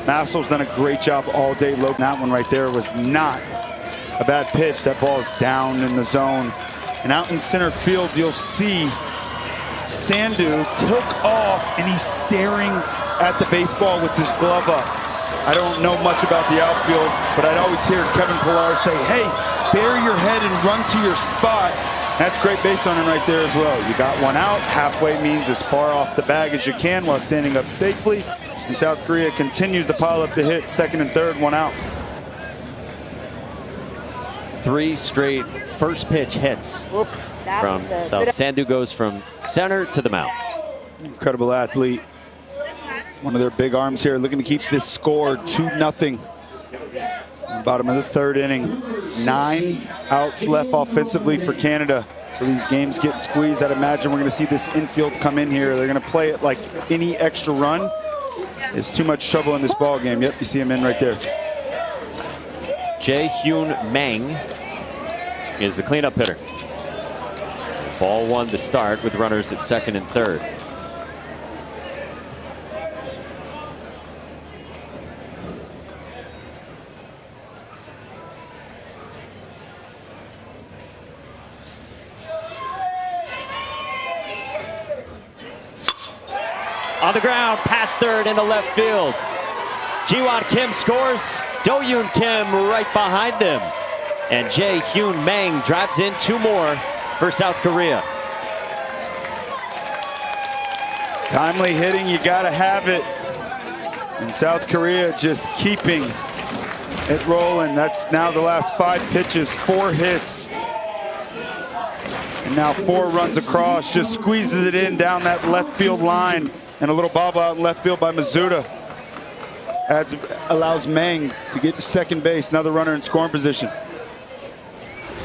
Massel's done a great job all day low. That one right there was not a bad pitch. That ball is down in the zone. And out in center field, you'll see Sandu took off, and he's staring at the baseball with his glove up. I don't know much about the outfield, but I'd always hear Kevin Pillar say, hey, bury your head and run to your spot. That's great base running right there as well. You got one out. Halfway means as far off the bag as you can while standing up safely. And South Korea continues to pile up the hit. Second and third, one out. 3 straight first pitch hits from South. Sandu goes from center to the mound. Incredible athlete. One of their big arms here, looking to keep this score 2-0. Bottom of the third inning. 9 outs left offensively for Canada. For these games get squeezed, I'd imagine we're going to see this infield come in here. They're going to play it like any extra run is too much trouble in this ball game. Yep, you see him in right there. Jae-Hyun Mang is the cleanup hitter. Ball 1 to start with runners at second and third. On the ground, past third into left field. Jiwon Kim scores. Do-Yoon Kim right behind them. And Jae-Hyun Mang drives in 2 more for South Korea. Timely hitting, you gotta have it. And South Korea just keeping it rolling. That's now the last 5 pitches, 4 hits. And now 4 runs across, just squeezes it in down that left field line. And a little bobble out in left field by Mizuta. Allows Mang to get to second base, another runner in scoring position.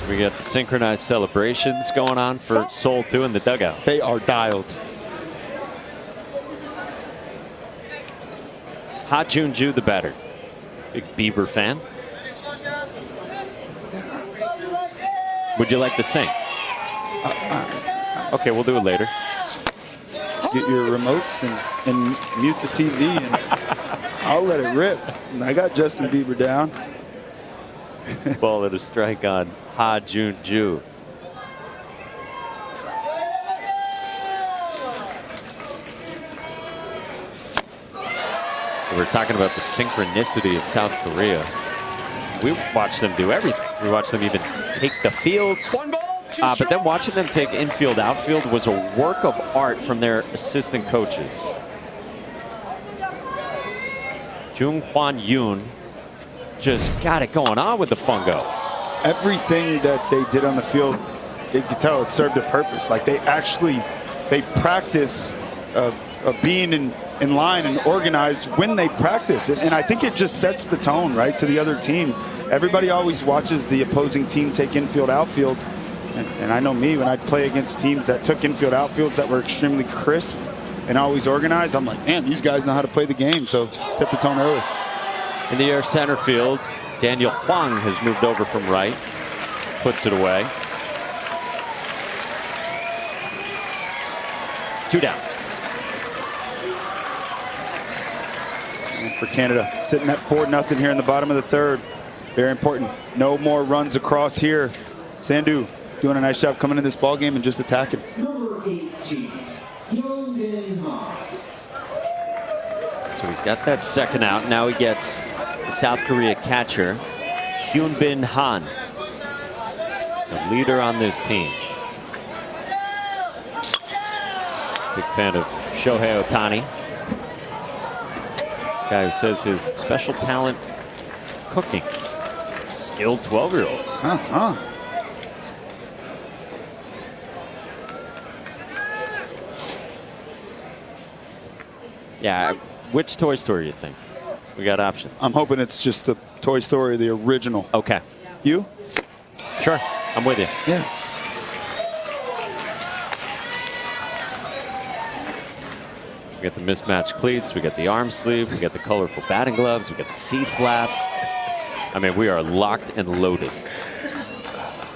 We got the synchronized celebrations going on for Seoul 2 in the dugout. They are dialed. Ha Jun-ju, the batter. Big Bieber fan. Would you like to sing? Okay, we'll do it later. Get your remotes and mute the TV, and I'll let it rip. I got Justin Bieber down. Ball at a strike on Ha Jun-ju. We're talking about the synchronicity of South Korea. We watched them do everything. We watched them even take the field. But then watching them take infield, outfield was a work of art from their assistant coaches. Jung Hwan Yoon just got it going on with the fungo. Everything that they did on the field, you could tell it served a purpose. Like they practice being in line and organized when they practice. And I think it just sets the tone, right, to the other team. Everybody always watches the opposing team take infield, outfield. And I know me, when I'd play against teams that took infield, outfields that were extremely crisp and always organized, I'm like, man, these guys know how to play the game. So set the tone early. In the air center field, Daniel Hwang has moved over from right, puts it away. 2 down. And for Canada, sitting at 4-0 here in the bottom of the third. Very important. No more runs across here. Sandu doing a nice job coming in this ball game and just attacking. So he's got that second out. Now he gets the South Korea catcher, Hyun-Bin Han, the leader on this team. Big fan of Shohei Ohtani. Guy who says his special talent, cooking. Skilled 12-year-old. Yeah, which Toy Story do you think? We got options. I'm hoping it's just the Toy Story, the original. Okay. You? Sure, I'm with you. Yeah. We got the mismatched cleats, we got the arm sleeve, we got the colorful batting gloves, we got the C-flap. I mean, we are locked and loaded.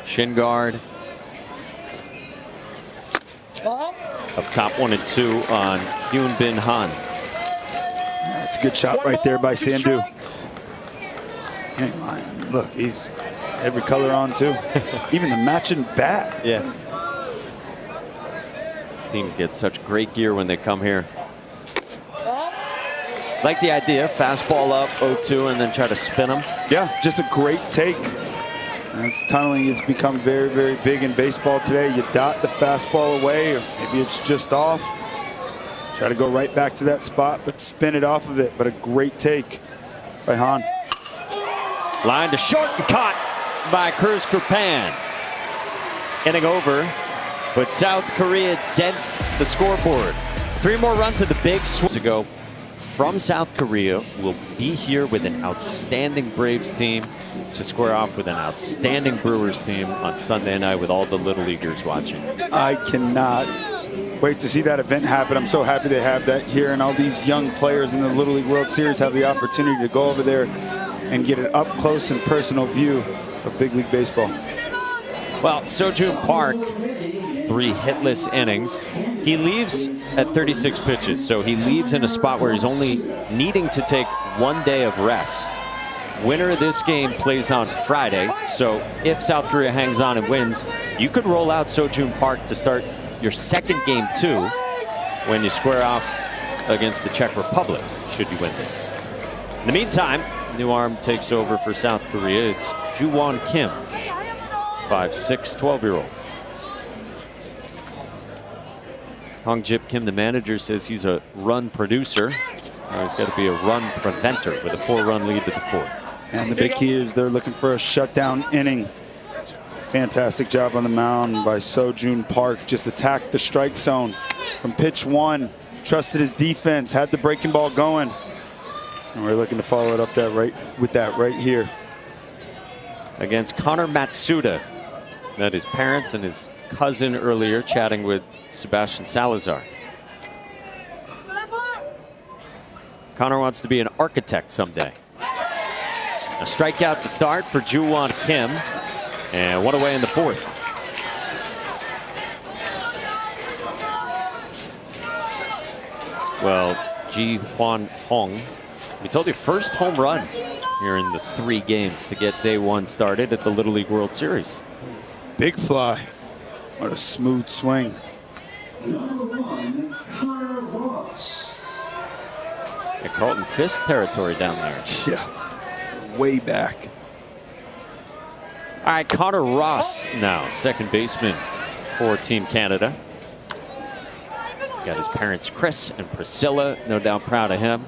Shin guard. Up top 1 and 2 on Hyun-Bin Han. That's a good shot right there by Sandu. Look, he's every color on too. Even the matching bat. Yeah. Teams get such great gear when they come here. Like the idea, fastball up 0-2 and then try to spin them. Yeah, just a great take. That's tunneling has become very, very big in baseball today. You dot the fastball away, or maybe it's just off. Try to go right back to that spot, but spin it off of it. But a great take by Han. Line to short and caught by Cruz Kurpan. Inning over, but South Korea dents the scoreboard. 3 more runs of the big swing to go from South Korea. Will be here with an outstanding Braves team to square off with an outstanding Brewers team on Sunday night with all the Little Leaguers watching. I cannot wait to see that event happen. I'm so happy they have that here, and all these young players in the Little League World Series have the opportunity to go over there and get an up close and personal view of Big League Baseball. Well, Sojun Park, 3 hitless innings. He leaves at 36 pitches, so he leaves in a spot where he's only needing to take 1 day of rest. Winner of this game plays on Friday, so if South Korea hangs on and wins, you could roll out Sojun Park to start your second game too when you square off against the Czech Republic, should you win this. In the meantime, new arm takes over for South Korea. It's Ju-Won Kim, 5'6", 12-year-old. Hong Jip Kim, the manager, says he's a run producer. Now he's got to be a run preventer with a 4-run lead to the 4th. And the big key is they're looking for a shutdown inning. Fantastic job on the mound by Sojun Park. Just attacked the strike zone from pitch 1. Trusted his defense, had the breaking ball going. And we're looking to follow it up with that right here. Against Connor Matsuda. Met his parents and his cousin earlier, chatting with Sebastian Salazar. Connor wants to be an architect someday. A strikeout to start for Ju-Won Kim, and 1 away in the 4th. Well, Ji-Hwan Hong, we told you, first home run here in the 3 games to get day 1 started at the Little League World Series. Big fly. What a smooth swing. At Carlton Fisk territory down there. Yeah, way back. All right, Connor Ross now, second baseman for Team Canada. He's got his parents, Chris and Priscilla, no doubt proud of him.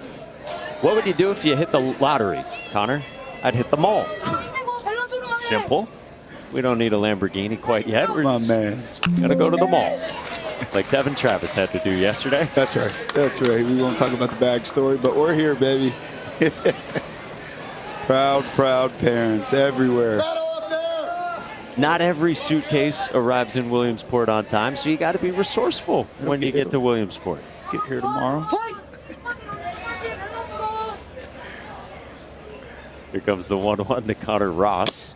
What would you do if you hit the lottery, Connor? I'd hit the mall. It's simple. We don't need a Lamborghini quite yet. We're My man. Gotta go to the mall, like Devin Travis had to do yesterday. That's right. That's right. We won't talk about the bag story, but we're here, baby. Proud, proud parents everywhere. Not every suitcase arrives in Williamsport on time, so you got to be resourceful when you get to Williamsport. Get here tomorrow. Here comes the 1-1 to Connor Ross.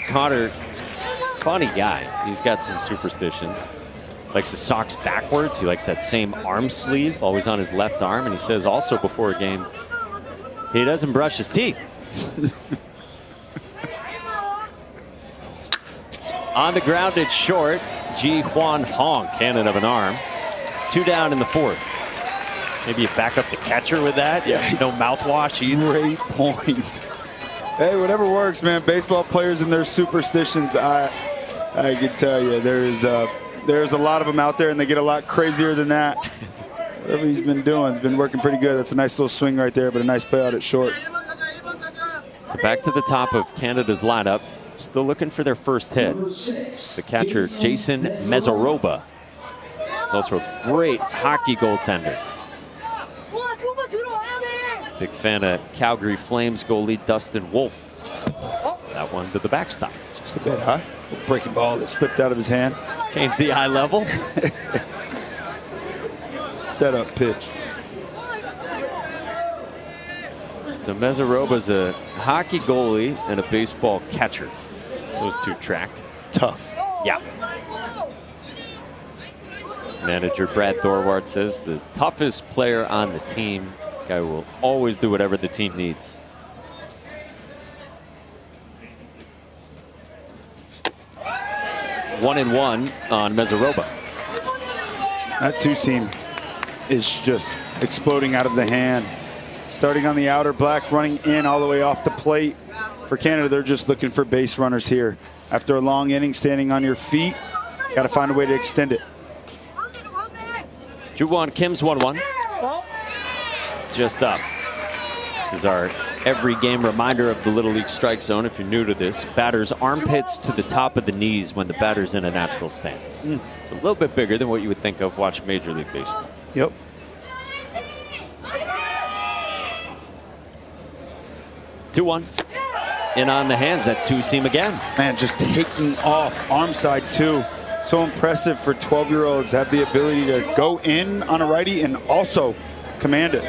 Connor, funny guy. He's got some superstitions. Likes his socks backwards. He likes that same arm sleeve, always on his left arm. And he says also before a game, he doesn't brush his teeth. On the ground, it's short. Ji-Hwan Hong, cannon of an arm. 2 down in the 4th. Maybe you back up the catcher with that. Yeah. No mouthwash either. Great point. Hey, whatever works, man. Baseball players and their superstitions, I can tell you, there's a lot of them out there, and they get a lot crazier than that. Whatever he's been doing, it's been working pretty good. That's a nice little swing right there, but a nice play out at short. So back to the top of Canada's lineup. Still looking for their first hit. The catcher, Jason Mezaroba. He's also a great hockey goaltender. Big fan of Calgary Flames goalie Dustin Wolf. That one to the backstop. Just a bit high. Breaking ball that slipped out of his hand. Change the eye level. Setup pitch. So Mezaroba's a hockey goalie and a baseball catcher. Those two track. Tough. Yeah. Manager Brad Thorwart says the toughest player on the team. Guy will always do whatever the team needs. 1-1 on Mezaroba. That two-seam is just exploding out of the hand. Starting on the outer black, running in all the way off the plate. For Canada, they're just looking for base runners here. After a long inning, standing on your feet, got to find a way to extend it. Ju-Won Kim's 1-1. Just up. This is our every game reminder of the Little League strike zone. If you're new to this, batter's armpits to the top of the knees when the batter's in a natural stance. A little bit bigger than what you would think of watching Major League Baseball. Yep. 2-1. In on the hands, that two-seam again. Man, just taking off arm side too. So impressive for 12-year-olds, have the ability to go in on a righty and also command it.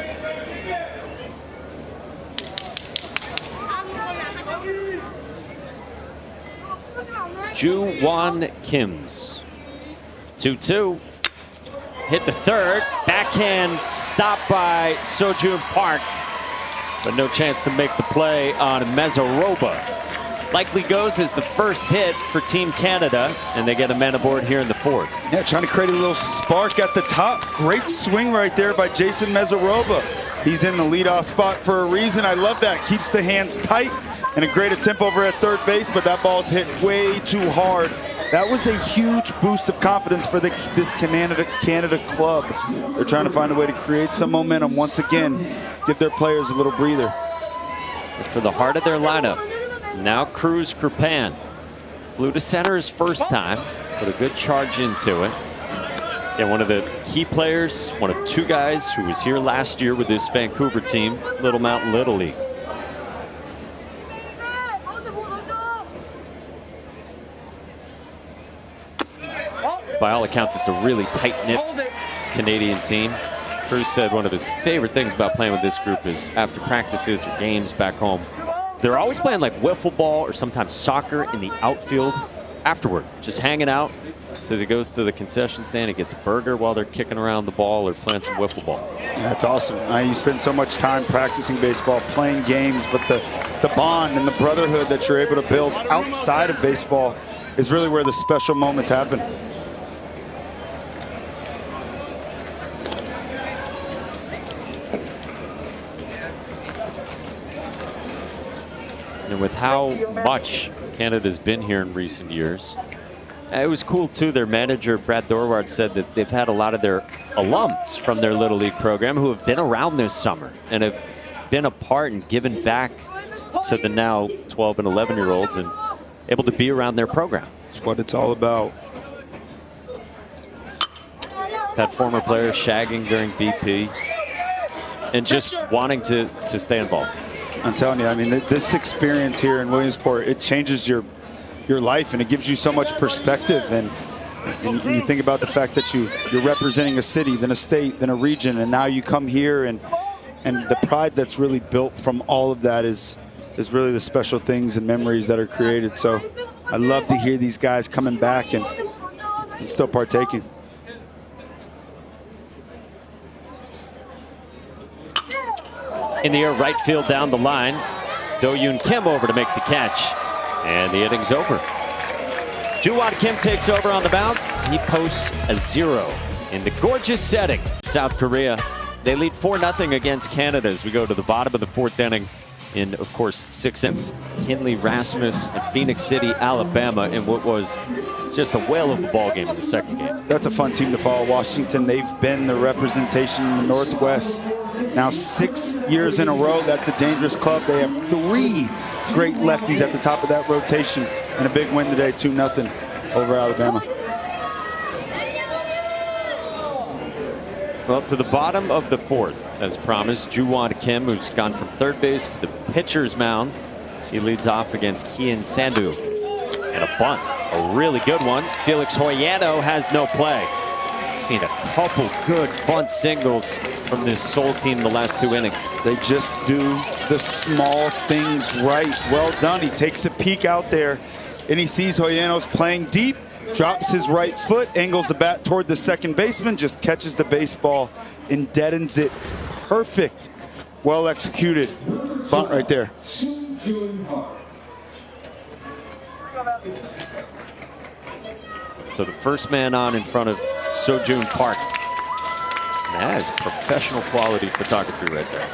Ju-Won Kim's 2-2. Hit the third. Backhand stopped by Sojun Park, but no chance to make the play on Mezaroba. Likely goes as the first hit for Team Canada, and they get a man aboard here in the fourth. Yeah, trying to create a little spark at the top. Great swing right there by Jason Mezaroba. He's in the leadoff spot for a reason. I love that. Keeps the hands tight, and a great attempt over at third base, but that ball's hit way too hard. That was a huge boost of confidence for this Canada club. They're trying to find a way to create some momentum once again, give their players a little breather. For the heart of their lineup, now Cruz Krupan. Flew to center his first time, put a good charge into it. Yeah, one of the key players, one of two guys who was here last year with this Vancouver team, Little Mountain Little League. By all accounts, it's a really tight-knit Canadian team. Cruz said one of his favorite things about playing with this group is after practices or games back home, they're always playing like wiffle ball or sometimes soccer in the outfield afterward, just hanging out. Says he goes to the concession stand, he gets a burger while they're kicking around the ball or playing some wiffle ball. That's awesome. You spend so much time practicing baseball, playing games, but the bond and the brotherhood that you're able to build outside of baseball is really where the special moments happen. And with how much Canada's been here in recent years, it was cool too. Their manager, Brad Dorward, said that they've had a lot of their alums from their Little League program who have been around this summer and have been a part and given back to the now 12 and 11-year-olds and able to be around their program. It's what it's all about. Had former players shagging during BP and just wanting to stay involved. I'm telling you, I mean, this experience here in Williamsport, it changes your life and it gives you so much perspective. And you think about the fact that you're representing a city, then a state, then a region, and now you come here and the pride that's really built from all of that is really the special things and memories that are created. So I love to hear these guys coming back and still partaking. In the air, right field down the line. Do-Yoon Kim over to make the catch. And the inning's over. Ju-Won Kim takes over on the mound. He posts a 0 in the gorgeous setting. South Korea, they lead 4-0 against Canada as we go to the bottom of the fourth inning in, of course, 6 innings. Kinley Rasmus and Phoenix City, Alabama, in what was just a whale of a ball game in the second game. That's a fun team to follow. Washington, they've been the representation in the Northwest now 6 years in a row. That's a dangerous club. They have 3 great lefties at the top of that rotation, and a big win today, 2-0 over Alabama. Well, to the bottom of the fourth, as promised, Ju-Won Kim, who's gone from third base to the pitcher's mound. He leads off against Kian Sandu. And a bunt, a really good one. Felix Hoyano has no play. Seen a couple good bunt singles from this Seoul team the last 2 innings. They just do the small things right. Well done. He takes a peek out there and he sees Hoyano's playing deep, drops his right foot, angles the bat toward the second baseman, just catches the baseball and deadens it. Perfect. Well executed. Bunt right there. So the first man on in front of Sojun Park. And that is professional quality photography right there.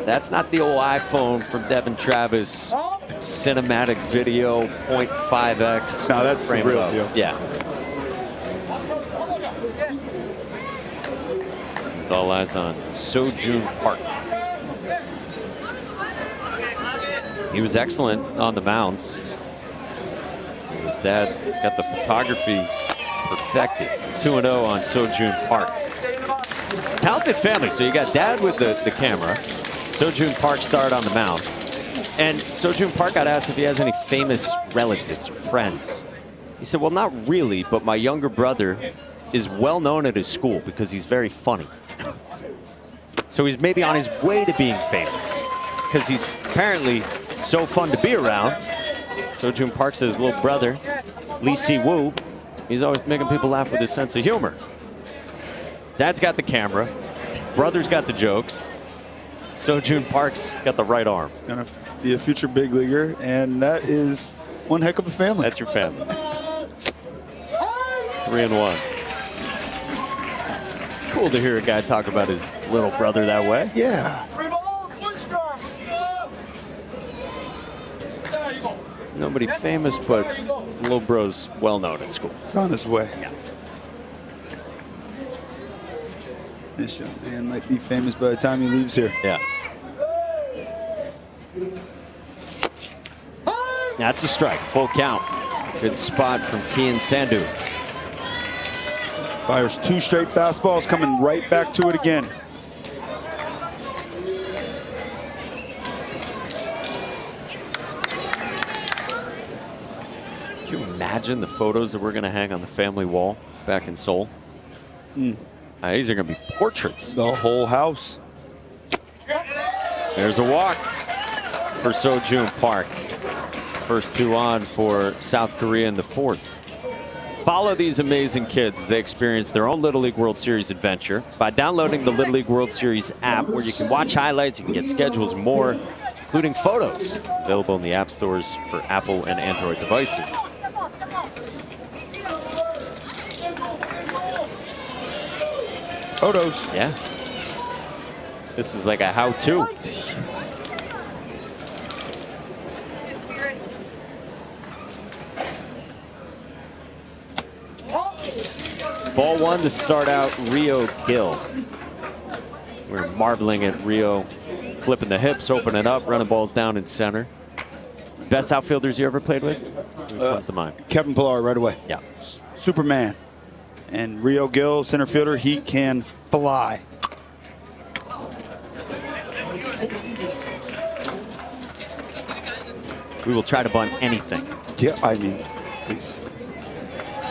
That's not the old iPhone from Devin Travis. Cinematic video, 0.5x. No, that's the real deal. Yeah. With all eyes on Sojun Park. He was excellent on the mounds. His dad has got the photography perfected. 2-0 on Sojun Park. Talented family. So you got dad with the camera. Sojun Park started on the mound. And Sojun Park got asked if he has any famous relatives or friends. He said, well, not really, but my younger brother is well known at his school because he's very funny. So he's maybe on his way to being famous because he's apparently so fun to be around. Sojun Park says his little brother, Lee Si-woo, he's always making people laugh with his sense of humor. Dad's got the camera. Brother's got the jokes. Sojun Park's got the right arm. He's gonna be a future big leaguer, and that is one heck of a family. That's your family. 3-1. Cool to hear a guy talk about his little brother that way. Yeah. Nobody famous, but little bro's well known at school. He's on his way. Yeah. This young man might be famous by the time he leaves here. Yeah. That's a strike. Full count. Good spot from Kian Sandu. Fires 2 straight fastballs, coming right back to it again. Can you imagine the photos that we're going to hang on the family wall back in Seoul? These are going to be portraits. The whole house. There's a walk for Sojun Park. First 2 on for South Korea in the 4th. Follow these amazing kids as they experience their own Little League World Series adventure by downloading the Little League World Series app, where you can watch highlights, you can get schedules and more, including photos, available in the app stores for Apple and Android devices. Photos. Yeah. This is like a how-to. Ball 1 to start out Rio Gill. We're marbling at Rio, flipping the hips, opening up, running balls down in center. Best outfielders you ever played with? Who comes to mind? Kevin Pillar right away. Yeah. Superman. And Rio Gill, center fielder, he can fly. We will try to bunt anything. Yeah, I mean,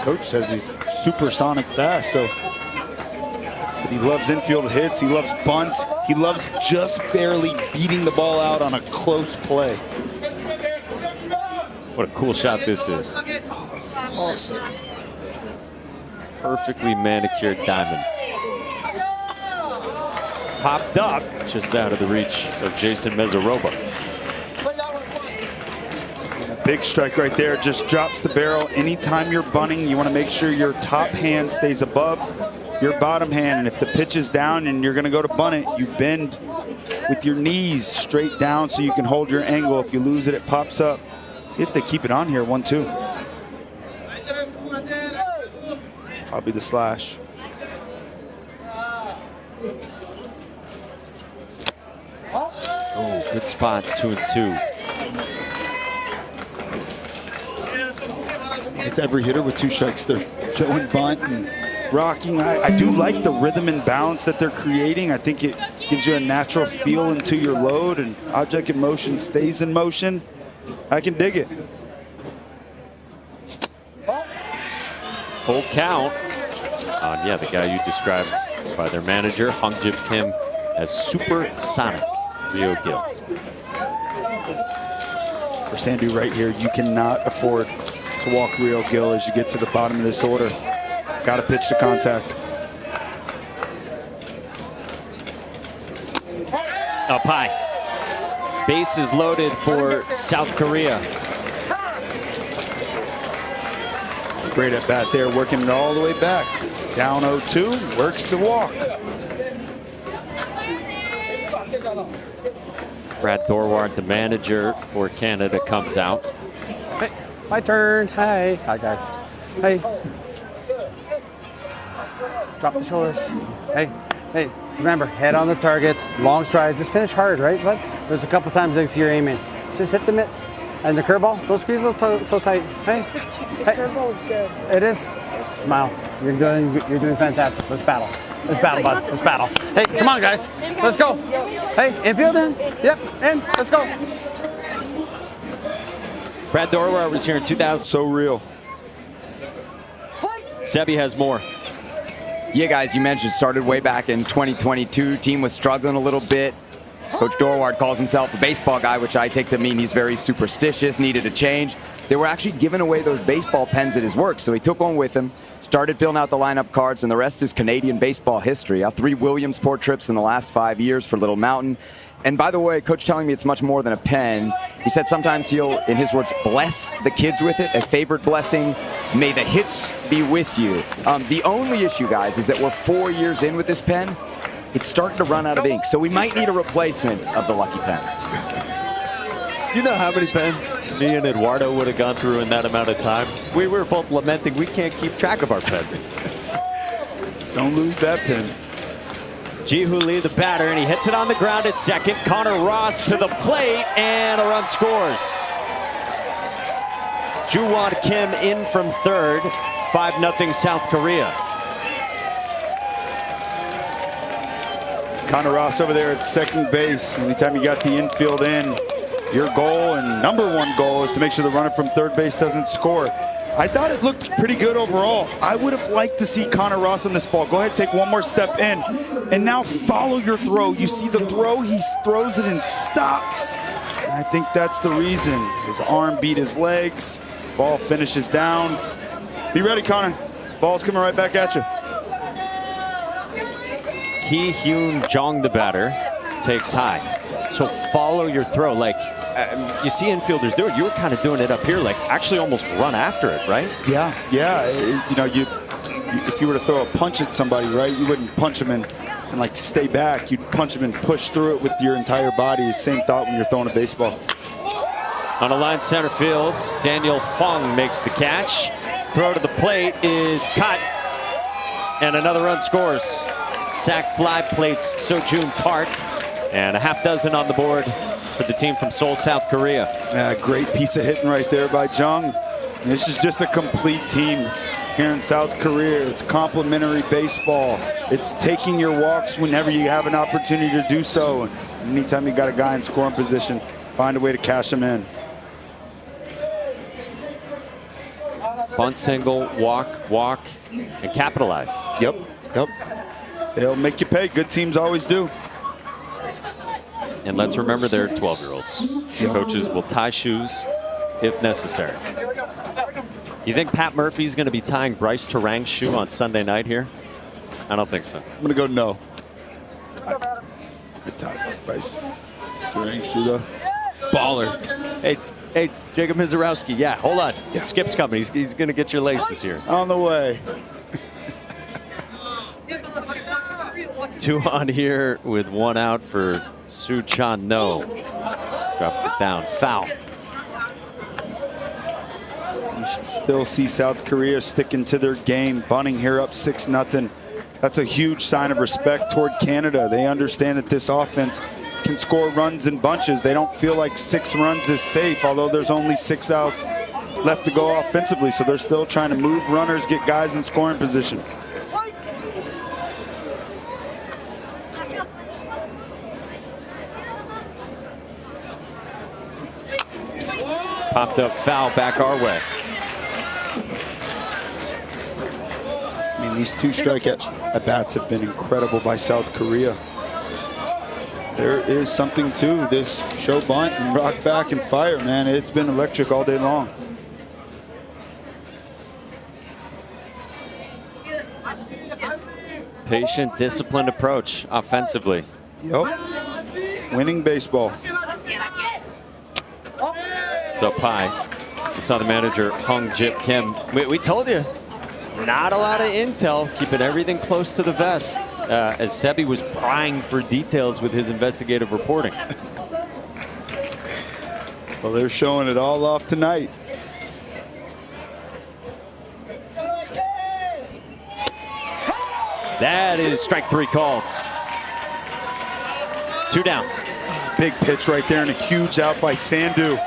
coach says he's supersonic fast, so he loves infield hits, he loves bunts, he loves just barely beating the ball out on a close play. What a cool shot this is. Awesome. Perfectly manicured diamond. Popped up just out of the reach of Jason Mezaroba. Big strike right there, just drops the barrel. Anytime you're bunting, you want to make sure your top hand stays above your bottom hand. And if the pitch is down and you're going to go to bunt it, you bend with your knees straight down so you can hold your angle. If you lose it, it pops up. See if they keep it on here, 1-2. Probably the slash. Oh, good spot, 2-2. It's every hitter with 2 strikes. They're showing bunt and rocking. I do like the rhythm and balance that they're creating. I think it gives you a natural feel into your load, and object in motion stays in motion. I can dig it. Full count on, yeah, the guy you described by their manager, Hong-Jip Kim, as supersonic Rio Gill. For Sandu right here, you cannot afford to walk Rio Gill as you get to the bottom of this order. Got to pitch to contact. Up high. Bases loaded for South Korea. Great at bat there, working it all the way back. Down 0-2, works the walk. Brad Thorward, the manager for Canada, comes out. Hey, my turn. Hi. Hi, guys. Hey. Drop the shoulders. Hey, hey. Remember, head on the target, long stride. Just finish hard, right? But there's a couple times next to your aiming. Just hit the mitt. And the curveball, don't squeeze so tight. Hey. The curveball is good. It is. Smile. You're doing fantastic. Let's battle. Let's battle, bud. Let's battle. Hey, come on, guys. Let's go. Hey, infield in. Yep, in. Let's go. Brad Thorward was here in 2000. So real. Sebi has more. Yeah, guys, you mentioned started way back in 2022. Team was struggling a little bit. Coach Thorward calls himself a baseball guy, which I take to mean he's very superstitious, needed a change. They were actually giving away those baseball pens at his work, so he took one with him, started filling out the lineup cards, and the rest is Canadian baseball history. 3 Williamsport trips in the last 5 years for Little Mountain. And by the way, Coach telling me it's much more than a pen. He said sometimes he'll, in his words, bless the kids with it, a favorite blessing. May the hits be with you. The only issue, guys, is that we're 4 years in with this pen. It's starting to run out of ink, so we might need a replacement of the Lucky Pen. You know how many pens me and Eduardo would have gone through in that amount of time? We were both lamenting we can't keep track of our pens. Don't lose that pen. Jihu Lee, the batter, and he hits it on the ground at second. Connor Ross to the plate, and a run scores. Juwon Kim in from third, 5-0 South Korea. Connor Ross over there at second base. Anytime you got the infield in, your goal and #1 goal is to make sure the runner from third base doesn't score. I thought it looked pretty good overall. I would have liked to see Connor Ross on this ball. Go ahead, take one more step in, and now follow your throw. You see the throw, he throws it and stops. And I think that's the reason. His arm beat his legs. Ball finishes down. Be ready, Connor. This ball's coming right back at you. Ki Hyun Jong, the batter, takes high. So follow your throw. Like you see infielders do it. You were kind of doing it up here, like actually almost run after it, right? Yeah. You know, if you were to throw a punch at somebody, right, you wouldn't punch them and like stay back. You'd punch them and push through it with your entire body. Same thought when you're throwing a baseball. On a line center field, Daniel Huang makes the catch. Throw to the plate is caught, and another run scores. Sac fly plates Sojun Park, and a half dozen on the board for the team from Seoul, South Korea. Yeah, great piece of hitting right there by Jung. This is just a complete team here in South Korea. It's complimentary baseball. It's taking your walks whenever you have an opportunity to do so. Anytime you got a guy in scoring position, find a way to cash him in. Bunt single, walk, and capitalize. Yep. They'll make you pay. Good teams always do. And let's remember they're 12-year-olds. Coaches will tie shoes if necessary. You think Pat Murphy's going to be tying Bryce Terang's shoe on Sunday night here? I don't think so. I'm going to go no. Good tie Bryce Terang's shoe though. Baller. Hey, Jacob Mizorowski. Yeah, hold on. Yeah. Skip's coming. He's going to get your laces here. On the way. 2 on here with 1 out for Soo Chan No. Drops it down. Foul. You still see South Korea sticking to their game, bunting here up 6-0. That's a huge sign of respect toward Canada. They understand that this offense can score runs in bunches. They don't feel like 6 runs is safe, although there's only 6 outs left to go offensively. So they're still trying to move runners, get guys in scoring position. Popped up foul back our way. I mean, these 2 strike at bats have been incredible by South Korea. There is something to this show bunt and rock back and fire, man. It's been electric all day long. Patient, disciplined approach offensively. Yep. Winning baseball. It's up high. You saw the manager, Hung Jip Kim. We told you, not a lot of intel, keeping everything close to the vest, as Sebi was prying for details with his investigative reporting. Well, they're showing it all off tonight. That is strike 3 called. 2 down. Big pitch right there and a huge out by Sandu.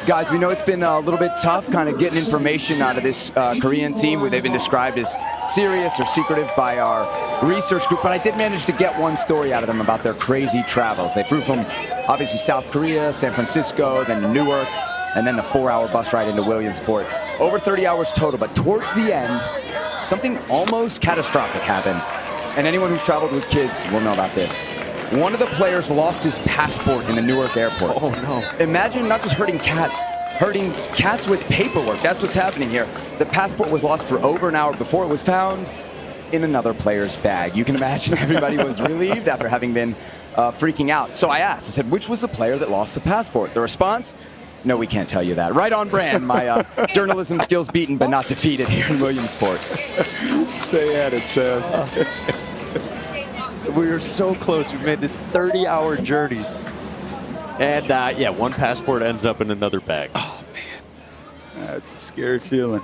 Guys, we know it's been a little bit tough kind of getting information out of this Korean team where they've been described as serious or secretive by our research group, but I did manage to get one story out of them about their crazy travels. They flew from obviously South Korea, San Francisco, then to Newark, and then the 4-hour bus ride into Williamsport. Over 30 hours total, but towards the end, something almost catastrophic happened. And anyone who's traveled with kids will know about this. One of the players lost his passport in the Newark airport. Oh, no. Imagine not just hurting cats with paperwork. That's what's happening here. The passport was lost for over an hour before it was found in another player's bag. You can imagine everybody was relieved after having been freaking out. So I asked, I said, which was the player that lost the passport? The response? No, we can't tell you that. Right on brand. My journalism skills beaten but not defeated here in Williamsport. Stay at it, Sam. We were so close. We made this 30-hour journey. And yeah, one passport ends up in another bag. Oh, man. That's a scary feeling.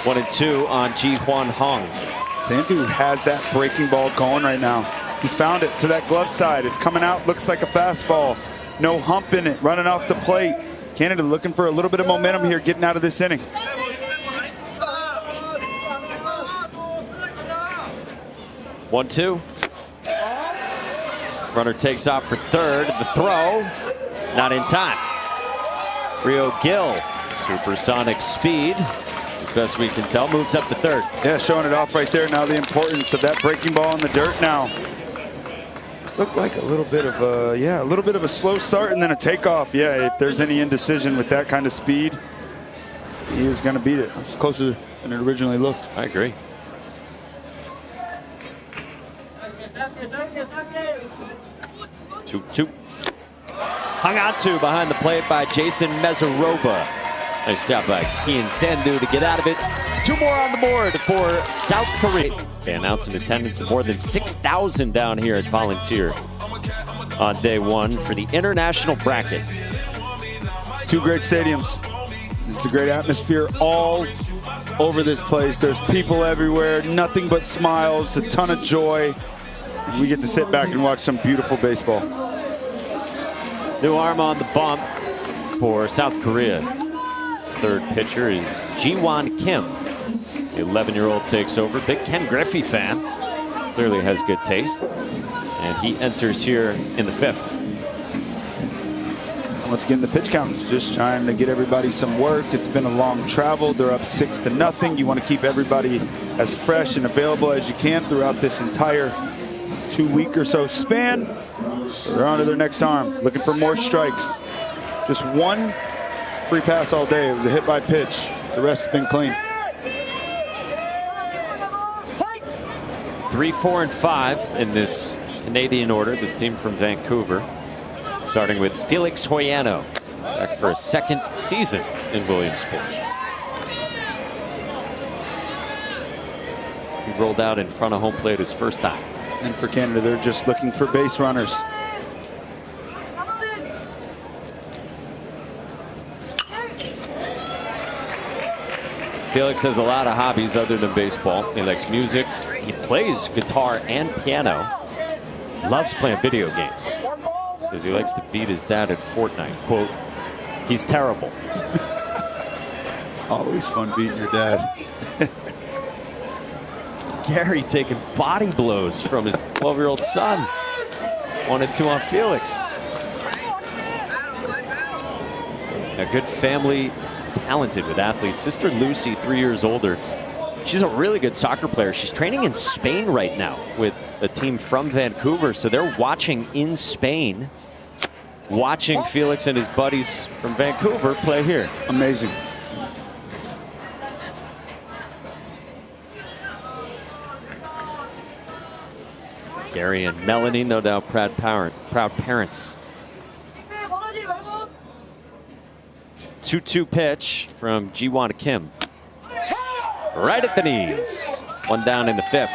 One and 2 on Ji-Hwan Hung. Sandu has that breaking ball going right now. He's found it to that glove side. It's coming out, looks like a fastball. No hump in it, running off the plate. Canada looking for a little bit of momentum here, getting out of this inning. 1-2. Runner takes off for third. The throw, not in time. Rio Gill, supersonic speed, as best we can tell, moves up to third. Yeah, showing it off right there. Now the importance of that breaking ball in the dirt now. This looked like a little bit of a slow start and then a takeoff. Yeah, if there's any indecision with that kind of speed, he is going to beat it. It's closer than it originally looked. I agree. 2-2. Hung on to behind the plate by Jason Mezaroba. Nice job by Kian Sandu to get out of it. 2 more on the board for South Korea. They announced an attendance of more than 6,000 down here at Volunteer on day 1 for the international bracket. 2 great stadiums. It's a great atmosphere all over this place. There's people everywhere, nothing but smiles, a ton of joy. We get to sit back and watch some beautiful baseball. New arm on the bump for South Korea. Third pitcher is Ji-Hwan Kim. The 11-year-old takes over. Big Ken Griffey fan. Clearly has good taste. And he enters here in the 5th. Once again, the pitch count is just trying to get everybody some work. It's been a long travel. They're up 6-0. You want to keep everybody as fresh and available as you can throughout this entire 2-week or so span. They're on to their next arm, looking for more strikes. Just 1 free pass all day. It was a hit by pitch. The rest has been clean. 3, 4, and 5 in this Canadian order. This team from Vancouver, starting with Felix Hoyano, back for a 2nd season in Williamsport. He rolled out in front of home plate his first time. And for Canada, they're just looking for base runners. Felix has a lot of hobbies other than baseball. He likes music. He plays guitar and piano. Loves playing video games. Says he likes to beat his dad at Fortnite. Quote, he's terrible. Always fun beating your dad. Gary taking body blows from his 12-year-old son. 1-2 on Felix. A good family, talented with athletes. Sister Lucy, 3 years older. She's a really good soccer player. She's training in Spain right now with a team from Vancouver. So they're watching in Spain, watching Felix and his buddies from Vancouver play here. Amazing. Mary and Melanie, no doubt proud parents. 2-2 pitch from Ji-Won Kim. Right at the knees. One down in the 5th.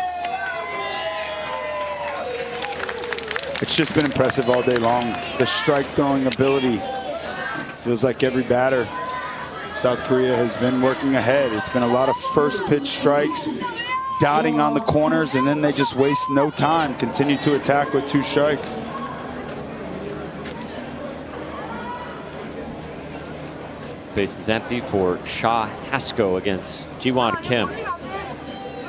It's just been impressive all day long. The strike throwing ability. Feels like every batter, South Korea has been working ahead. It's been a lot of first pitch strikes, dotting on the corners, and then they just waste no time. Continue to attack with 2 strikes. Base is empty for Sha Hasko against Ji-Won Kim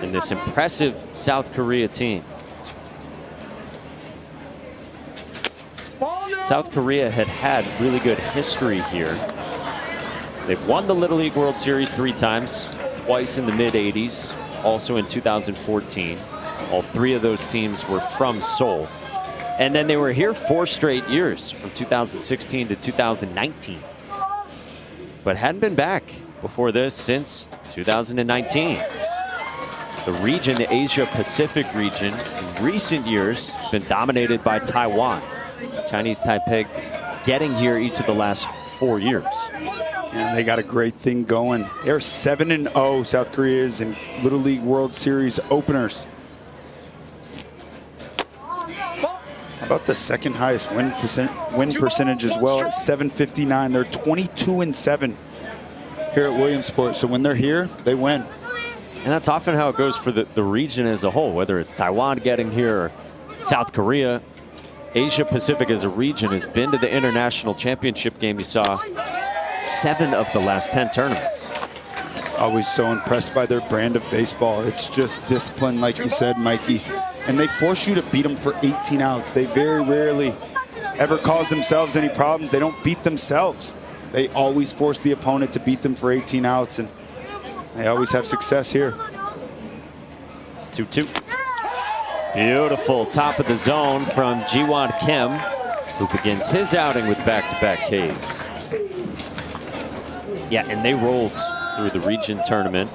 in this impressive South Korea team. South Korea had really good history here. They've won the Little League World Series 3 times, twice in the mid-'80s, also in 2014. All 3 of those teams were from Seoul. And then they were here 4 straight years, from 2016 to 2019. But hadn't been back before this since 2019. The region, the Asia-Pacific region, in recent years, been dominated by Taiwan. Chinese Taipei getting here each of the last 4 years. And they got a great thing going. They're 7-0, South Korea is in Little League World Series openers. How about the second highest win percentage as well at 759. They're 22-7 here at Williamsport. So when they're here, they win. And that's often how it goes for the region as a whole, whether it's Taiwan getting here or South Korea. Asia Pacific as a region has been to the international championship game. You saw 7 of the last 10 tournaments. Always so impressed by their brand of baseball. It's just discipline, like you said, Mikey. And they force you to beat them for 18 outs. They very rarely ever cause themselves any problems. They don't beat themselves. They always force the opponent to beat them for 18 outs, and they always have success here. 2-2. Beautiful top of the zone from Ji-Won Kim, who begins his outing with back-to-back Ks. Yeah, and they rolled through the region tournament.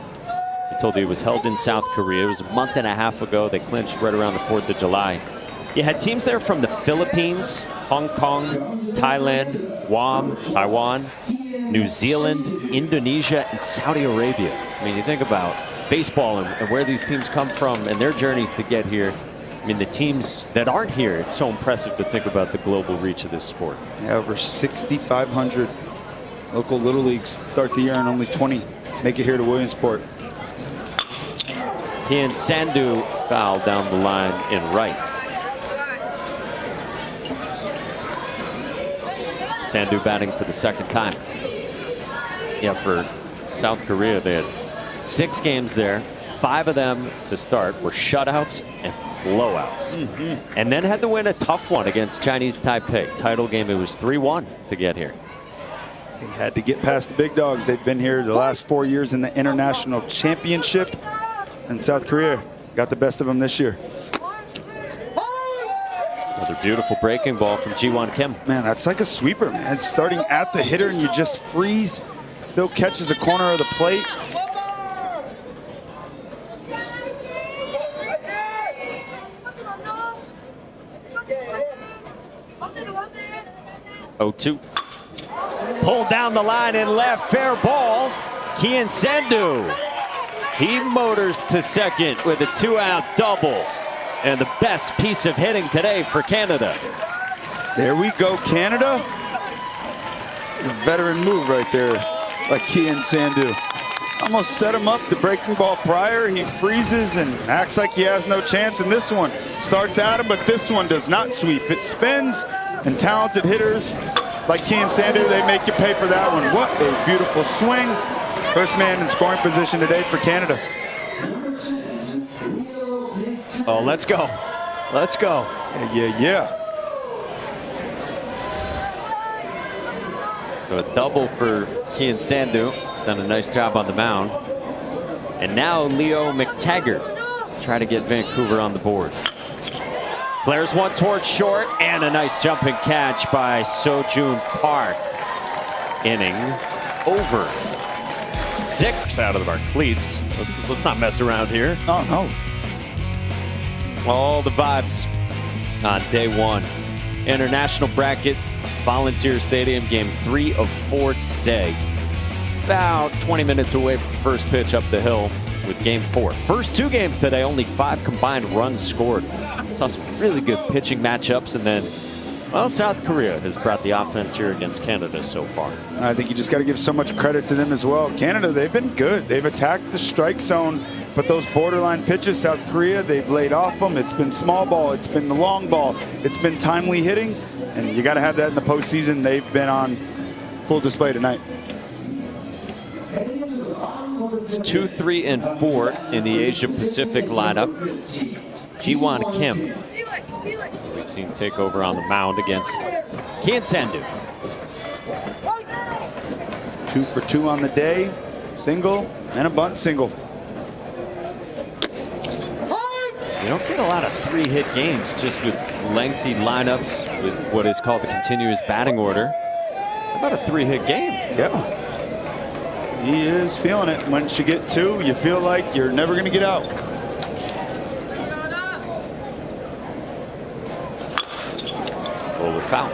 I told you it was held in South Korea. It was a month and a half ago. They clinched right around the 4th of July. You had teams there from the Philippines, Hong Kong, Thailand, Guam, Taiwan, New Zealand, Indonesia, and Saudi Arabia. I mean, you think about baseball and where these teams come from and their journeys to get here. I mean, the teams that aren't here, it's so impressive to think about the global reach of this sport. Yeah, over 6,500 local Little Leagues start the year, and only 20 make it here to Williamsport. Kian Sandu foul down the line in right. Sandu batting for the 2nd time. Yeah, for South Korea, they had 6 games there. 5 of them to start were shutouts and blowouts. And then had to win a tough one against Chinese Taipei. Title game, it was 3-1 to get here. They had to get past the big dogs. They've been here the last 4 years in the International Championship. And South Korea got the best of them this year. Another beautiful breaking ball from Ji-Won Kim. Man, that's like a sweeper, man. It's starting at the hitter and you just freeze. Still catches a corner of the plate. Oh, 2. Pulled down the line in left, fair ball. Kian Sandu. He motors to second with a 2-out double. And the best piece of hitting today for Canada. There we go, Canada. A veteran move right there by Kian Sandu. Almost set him up the breaking ball prior. He freezes and acts like he has no chance. And this one starts at him, but this one does not sweep. It spins, and talented hitters like Kian Sandu, they make you pay for that one. What a beautiful swing. First man in scoring position today for Canada. Oh, let's go. Let's go. Yeah. So a double for Kian Sandu. He's done a nice job on the mound. And now Leo McTaggart try to get Vancouver on the board. Flares one towards short, and a nice jumping catch by Sojun Park. Inning over. 6 out of our cleats. Let's not mess around here. Oh, no. All the vibes on day one. International bracket, Volunteer Stadium, game 3 of 4 today. About 20 minutes away from first pitch up the hill with game 4. First 2 games today, only 5 combined runs scored. Saw some really good pitching matchups, and then, well, South Korea has brought the offense here against Canada so far. I think you just got to give so much credit to them as well. Canada, they've been good. They've attacked the strike zone, but those borderline pitches, South Korea, they've laid off them. It's been small ball, it's been the long ball, it's been timely hitting, and you got to have that in the postseason. They've been on full display tonight. It's 2, 3, and 4 in the Asia Pacific lineup. Ji-Won Kim, we've seen take over on the mound against Kian Sandu. 2 for 2 on the day, single and a bunt single. You don't get a lot of 3-hit games just with lengthy lineups with what is called the continuous batting order. How about a 3-hit game? Yeah. He is feeling it. Once you get 2, you feel like you're never going to get out. Roller foul.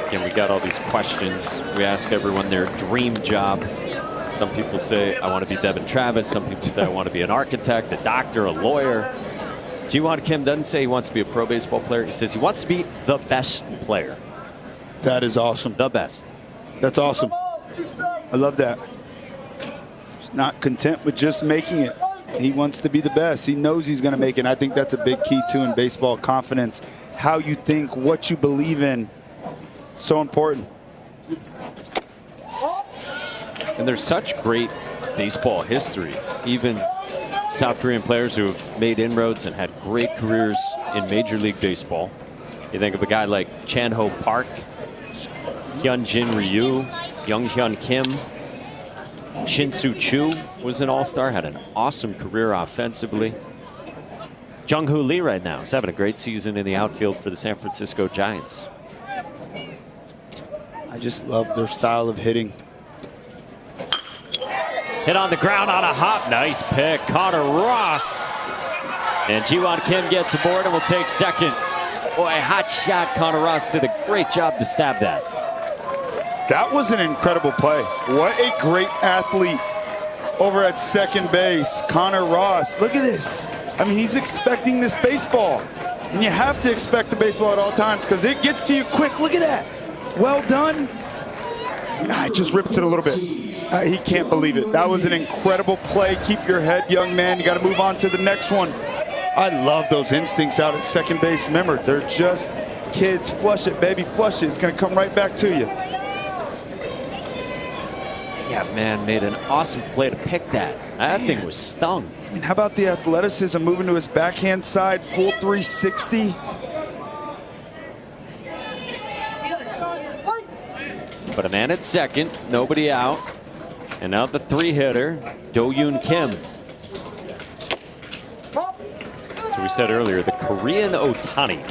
Again, we got all these questions. We ask everyone their dream job. Some people say, I want to be Devin Travis. Some people say, I want to be an architect, a doctor, a lawyer. Ji-Won Kim doesn't say he wants to be a pro baseball player. He says he wants to be the best player. That is awesome. The best. That's awesome. I love that. He's not content with just making it. He wants to be the best. He knows he's going to make it. And I think that's a big key, too, in baseball. Confidence. How you think, what you believe in. So important. And there's such great baseball history. Even South Korean players who have made inroads and had great careers in Major League Baseball. You think of a guy like Chan-Ho Park, Hyun-Jin Ryu, Young-Hyun Kim. Shin-Soo Choo was an all-star, had an awesome career offensively. Jung-Hoo Lee right now is having a great season in the outfield for the San Francisco Giants. I just love their style of hitting. Hit on the ground on a hop. Nice pick. Connor Ross. And Ji-Won Kim gets aboard and will take second. Boy, hot shot. Connor Ross did a great job to stab that. That was an incredible play. What a great athlete over at second base. Connor Ross. Look at this. I mean, he's expecting this baseball. And you have to expect the baseball at all times because it gets to you quick. Look at that. Well done. It just rips it a little bit. He can't believe it. That was an incredible play. Keep your head, young man. You got to move on to the next one. I love those instincts out at second base. Remember, they're just kids. Flush it, baby, flush it. It's going to come right back to you. Yeah, man, made an awesome play to pick that. That thing was stung. I mean, how about the athleticism moving to his backhand side, full 360? But a man at second, nobody out. And now the 3-hitter, Do-Yoon Kim. So we said earlier, the Korean Otani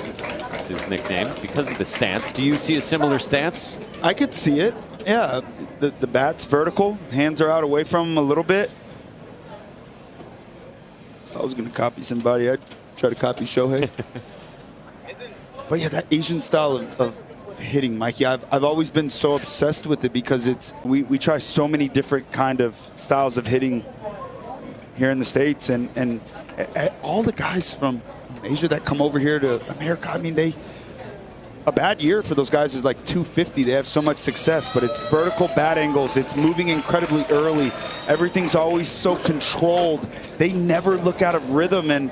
is his nickname because of the stance. Do you see a similar stance? I could see it. Yeah, the bat's vertical. Hands are out away from him a little bit. If I was going to copy somebody, I'd try to copy Shohei. But yeah, that Asian style of hitting, Mikey, I've always been so obsessed with it because we try so many different kind of styles of hitting here in the States, and all the guys from Asia that come over here to America, I mean, a bad year for those guys is like 250. They have so much success, but it's vertical bat angles. It's moving incredibly early. Everything's always so controlled. They never look out of rhythm, and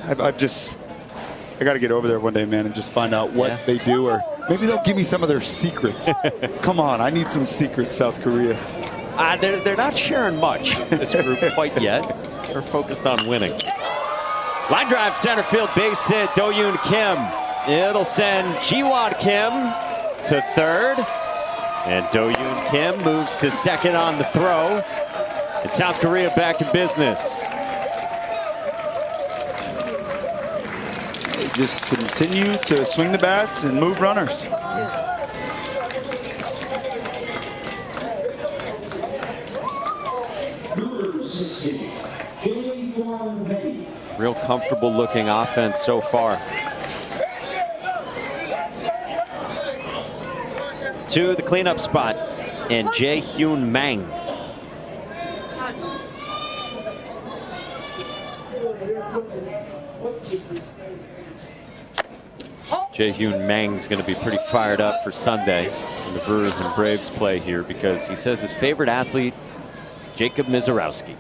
I got to get over there one day, man, and just find out what they do, or maybe they'll give me some of their secrets. Come on, I need some secrets, South Korea. They're not sharing much, this group, quite yet. They're focused on winning. Line drive, center field, base hit, Do-Yoon Kim. It'll send Ji-Won Kim to third. And Do-Yoon Kim moves to second on the throw. And South Korea back in business. They just continue to swing the bats and move runners. Real comfortable looking offense so far. to the cleanup spot, and Jae-Hyun Mang. Jae-Hyun Mang's going to be pretty fired up for Sunday when the Brewers and Braves play here, because he says his favorite athlete, Jacob Mizorowski.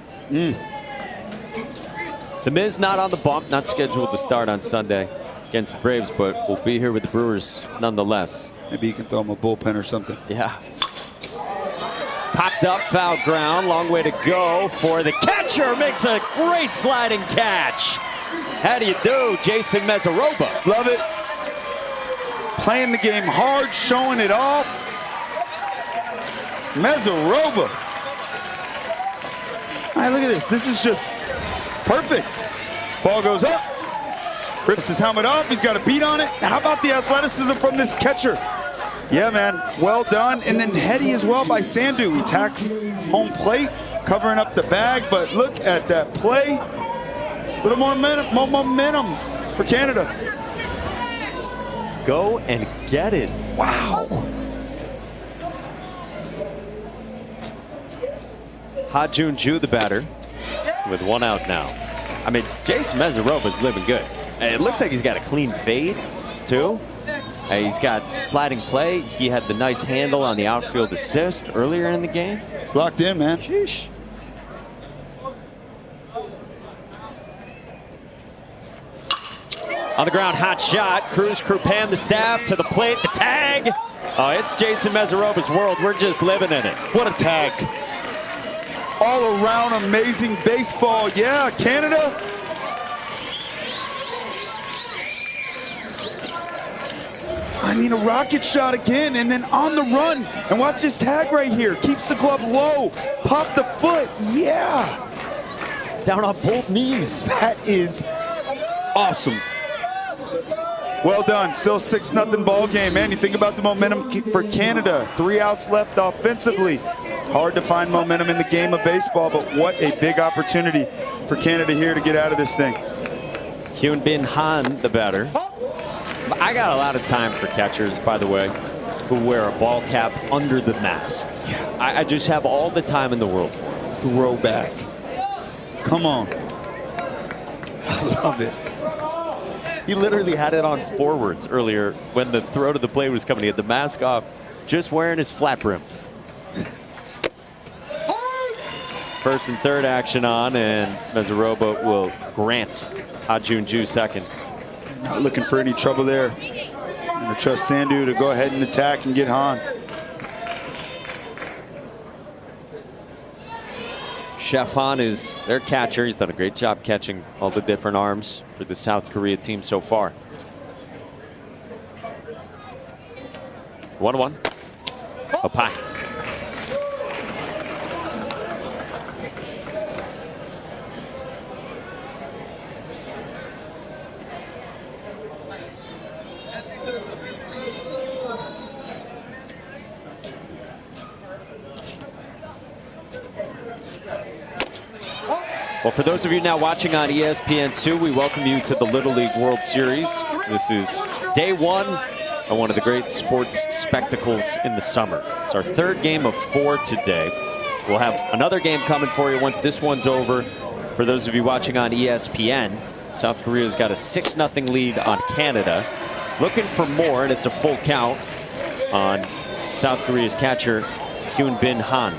The Miz not on the bump, not scheduled to start on Sunday against the Braves, but will be here with the Brewers nonetheless. Maybe you can throw him a bullpen or something. Yeah. Popped up, foul ground, long way to go for the catcher. Makes a great sliding catch. How do you do, Jason Mezaroba? Love it. Playing the game hard, showing it off. Mezaroba. All right, look at this. This is just perfect. Ball goes up. Rips his helmet off. He's got a beat on it. How about the athleticism from this catcher? Yeah, man. Well done. And then heady as well by Sandu. He tacks home plate, covering up the bag. But look at that play. A little more momentum for Canada. Go and get it. Wow. Ha Jun-ju, the batter, with one out now. I mean, Jason Mezaroba's living good. And it looks like he's got a clean fade, too. He's got sliding play. He had the nice handle on the outfield assist earlier in the game. It's locked in, man. Sheesh. On the ground, hot shot. Cruz Krupan, the stab to the plate, the tag. Oh, it's Jason Mezaroba's world. We're just living in it. What a tag. All around amazing baseball. Yeah, Canada. I mean, a rocket shot again, and then on the run. And watch this tag right here. Keeps the glove low. Pop the foot. Yeah. Down on both knees. That is awesome. Well done. Still 6-0 ball game, man. You think about the momentum for Canada. 3 outs left offensively. Hard to find momentum in the game of baseball, but what a big opportunity for Canada here to get out of this thing. Hyun Bin Han, the batter. I got a lot of time for catchers, by the way, who wear a ball cap under the mask. I just have all the time in the world for it. Throwback. Come on. I love it. He literally had it on forwards earlier when the throw to the plate was coming. He had the mask off, just wearing his flat brim. First and third action on, and Mezaroba will grant Ha Jun-ju second. Not looking for any trouble there. I'm going to trust Sandu to go ahead and attack and get Han. Chef Han is their catcher. He's done a great job catching all the different arms for the South Korea team so far. 1-1. Up high. Well, for those of you now watching on ESPN2, we welcome you to the Little League World Series. This is day one of one of the great sports spectacles in the summer. It's our third game of 4 today. We'll have another game coming for you once this one's over. For those of you watching on ESPN, South Korea's got a 6-0 lead on Canada. Looking for more, and it's a full count on South Korea's catcher, Hyun Bin Han.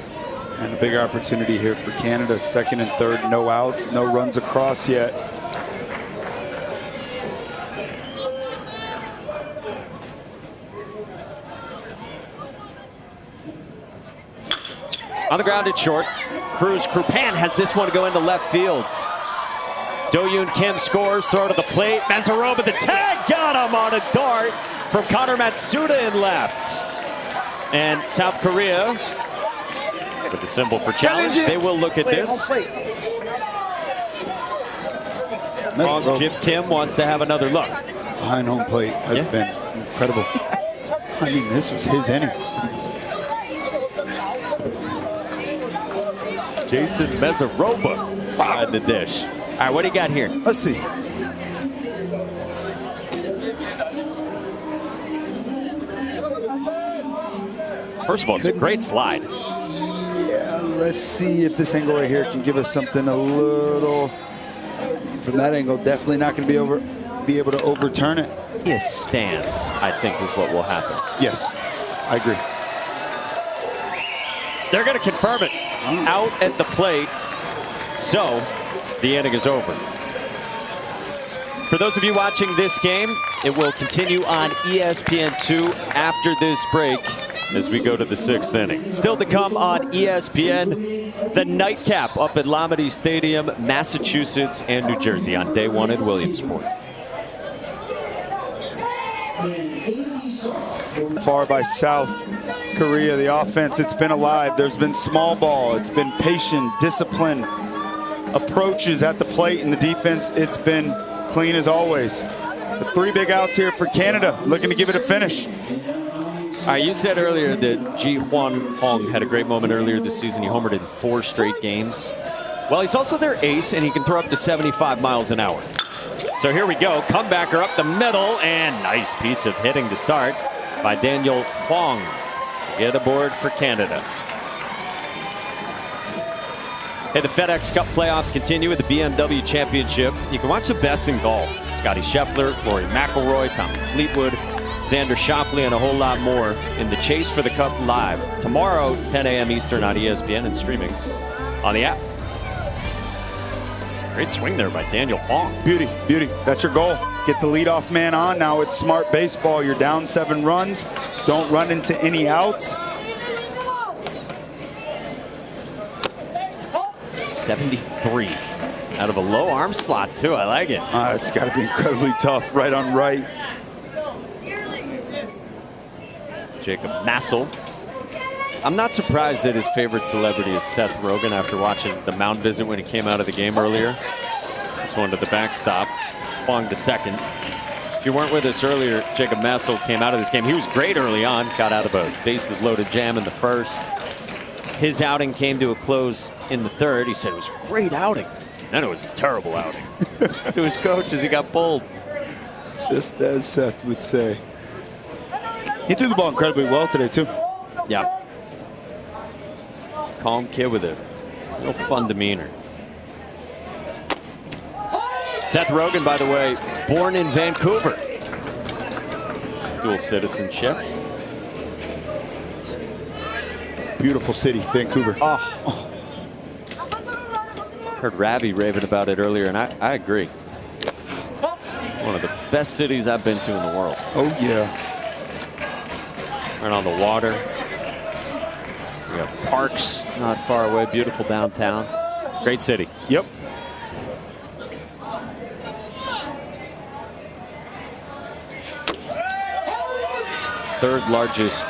And a big opportunity here for Canada. Second and third, no outs, no runs across yet. On the ground, it's short. Cruz Krupan has this one go into left field. Do-Yoon Kim scores, throw to the plate. Mezaroba, the tag, got him on a dart from Connor Matsuda in left. And South Korea, with the symbol for challenge, they will look at this. Jim Kim wants to have another look. Behind home plate has been incredible. I mean, this was his inning. Jason Mezaroba behind the dish. All right, what do you got here? Let's see. First of all, it's a great slide. Yeah, let's see if this angle right here can give us something a little. From that angle, definitely not going to be able to overturn it. He stands, I think, is what will happen. Yes, I agree. They're going to confirm it out at the plate. So the inning is over. For those of you watching this game, it will continue on ESPN2 after this break as we go to the 6th inning. Still to come on ESPN, the nightcap up at Lamade Stadium, Massachusetts and New Jersey on day 1 at Williamsport. Far by South Korea, the offense, it's been alive. There's been small ball. It's been patient, discipline, approaches at the plate, and the defense, it's been clean as always. The 3 big outs here for Canada, looking to give it a finish. All right, you said earlier that Ji Hwan Hong had a great moment earlier this season. He homered in 4 straight games. Well, he's also their ace, and he can throw up to 75 miles an hour. So here we go. Comebacker up the middle, and nice piece of hitting to start by Daniel Huang. Get aboard for Canada. Hey, the FedEx Cup playoffs continue with the BMW Championship. You can watch the best in golf. Scotty Scheffler, Rory McIlroy, Tommy Fleetwood, Xander Schauffele, and a whole lot more in the chase for the Cup live. Tomorrow, 10 a.m. Eastern on ESPN and streaming on the app. Great swing there by Daniel Huang. Beauty, beauty. That's your goal. Get the leadoff man on. Now it's smart baseball. You're down 7 runs. Don't run into any outs. 73 out of a low arm slot, too. I like it. It's got to be incredibly tough. Right on right. Jacob Massel. I'm not surprised that his favorite celebrity is Seth Rogen after watching the mound visit when he came out of the game earlier. This one to the backstop. Huang to second. If you weren't with us earlier, Jacob Massel came out of this game. He was great early on. Got out of a bases loaded jam in the first. His outing came to a close in the 3rd. He said it was a great outing. Then it was a terrible outing to his coach as he got pulled. Just as Seth would say. He threw the ball incredibly well today, too. Yeah. Calm kid with a real fun demeanor. Seth Rogen, by the way, born in Vancouver. Dual citizenship. Beautiful city, Vancouver. Oh. Heard Ravi raving about it earlier, and I agree. One of the best cities I've been to in the world. Oh, yeah. Right on the water. We got parks not far away. Beautiful downtown. Great city. Yep. Third largest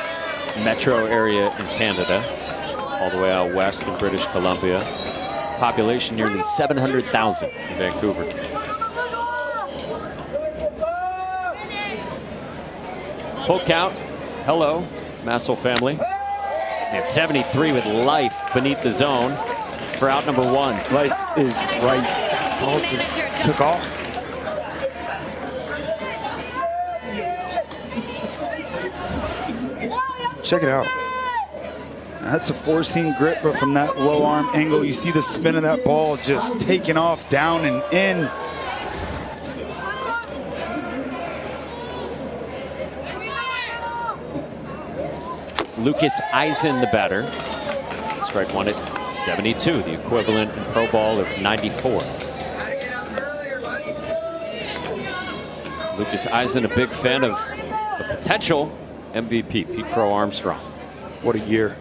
metro area in Canada, all the way out west in British Columbia. Population nearly 700,000 in Vancouver. Full count. Hello, Massel family. And 73 with life beneath the zone for out number 1. Life is right. Ball just took off. Check it out. That's a 4-seam grip, but from that low arm angle, you see the spin of that ball just taking off down and in. Lucas Eisen, the batter. Strike 1 at 72, the equivalent in pro ball of 94. Lucas Eisen, a big fan of the potential MVP, Pete Crow Armstrong. What a year.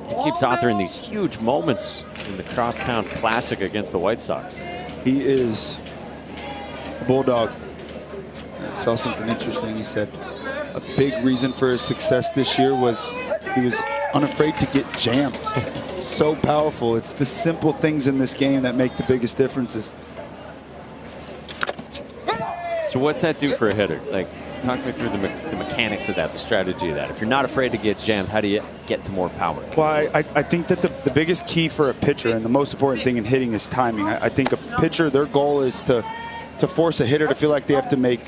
He keeps authoring these huge moments in the Crosstown Classic against the White Sox. He is a bulldog. I saw something interesting. He said a big reason for his success this year was he was unafraid to get jammed. So powerful. It's the simple things in this game that make the biggest differences. So what's that do for a hitter? Like, talk me through the mechanics of that, the strategy of that. If you're not afraid to get jammed, how do you get to more power? Well, I think that the biggest key for a pitcher and the most important thing in hitting is timing. I think a pitcher, their goal is to force a hitter to feel like they have to make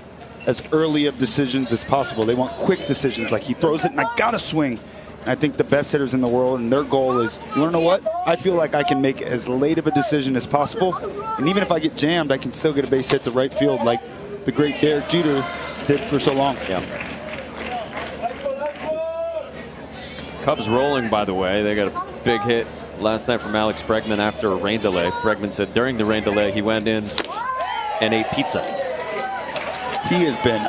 as early of decisions as possible. They want quick decisions, like he throws it and I gotta swing. And I think the best hitters in the world, and their goal is, you wanna know what? I feel like I can make as late of a decision as possible, and even if I get jammed, I can still get a base hit to right field like the great Derek Jeter did for so long. Yeah. Cubs rolling, by the way. They got a big hit last night from Alex Bregman after a rain delay. Bregman said during the rain delay he went in and ate pizza. He has been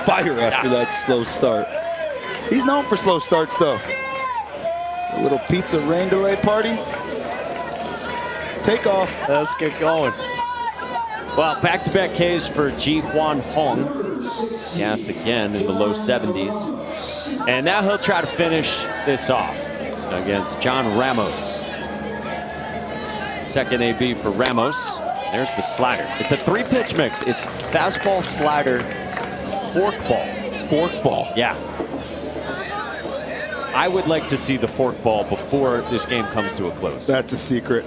fire after that slow start. He's known for slow starts, though. A little pizza rain delay party. Takeoff. Let's get going. Well, back-to-back Ks for Ji-Hwan Hong. Gas again in the low 70s. And now he'll try to finish this off against John Ramos. Second AB for Ramos. There's the slider. It's a 3-pitch mix. It's fastball, slider, forkball. Forkball. Yeah. I would like to see the forkball before this game comes to a close. That's a secret.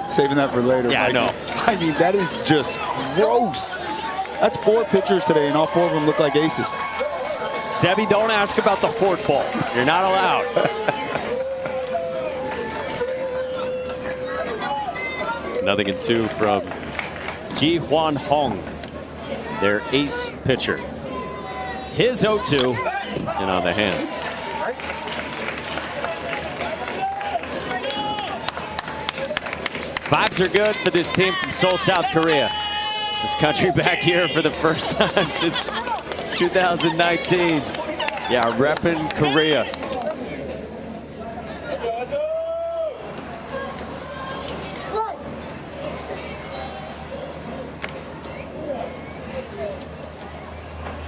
Saving that for later. Yeah, Mikey. I know. I mean, that is just gross. That's 4 pitchers today, and all 4 of them look like aces. Sebi, don't ask about the forkball. You're not allowed. Nothing in 2 from Ji-Hwan Hong, their ace pitcher. His 0-2 and on the hands. Vibes are good for this team from Seoul, South Korea. This country back here for the first time since 2019. Yeah, repping Korea.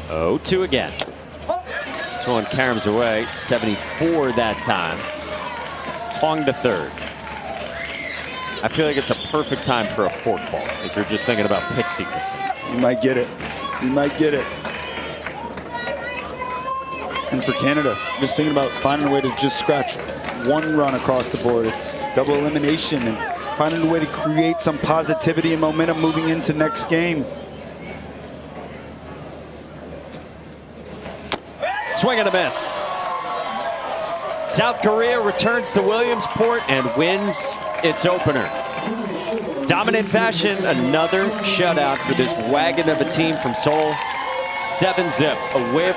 Oh, 2 again. This one caroms away. 74 that time. Hong to third. I feel like it's a perfect time for a forkball if you're just thinking about pitch sequencing. You might get it. You might get it. And for Canada, just thinking about finding a way to just scratch 1 run across the board. It's double elimination and finding a way to create some positivity and momentum moving into next game. Swing and a miss. South Korea returns to Williamsport and wins its opener. Dominant fashion, another shutout for this wagon of a team from Seoul. 7-zip away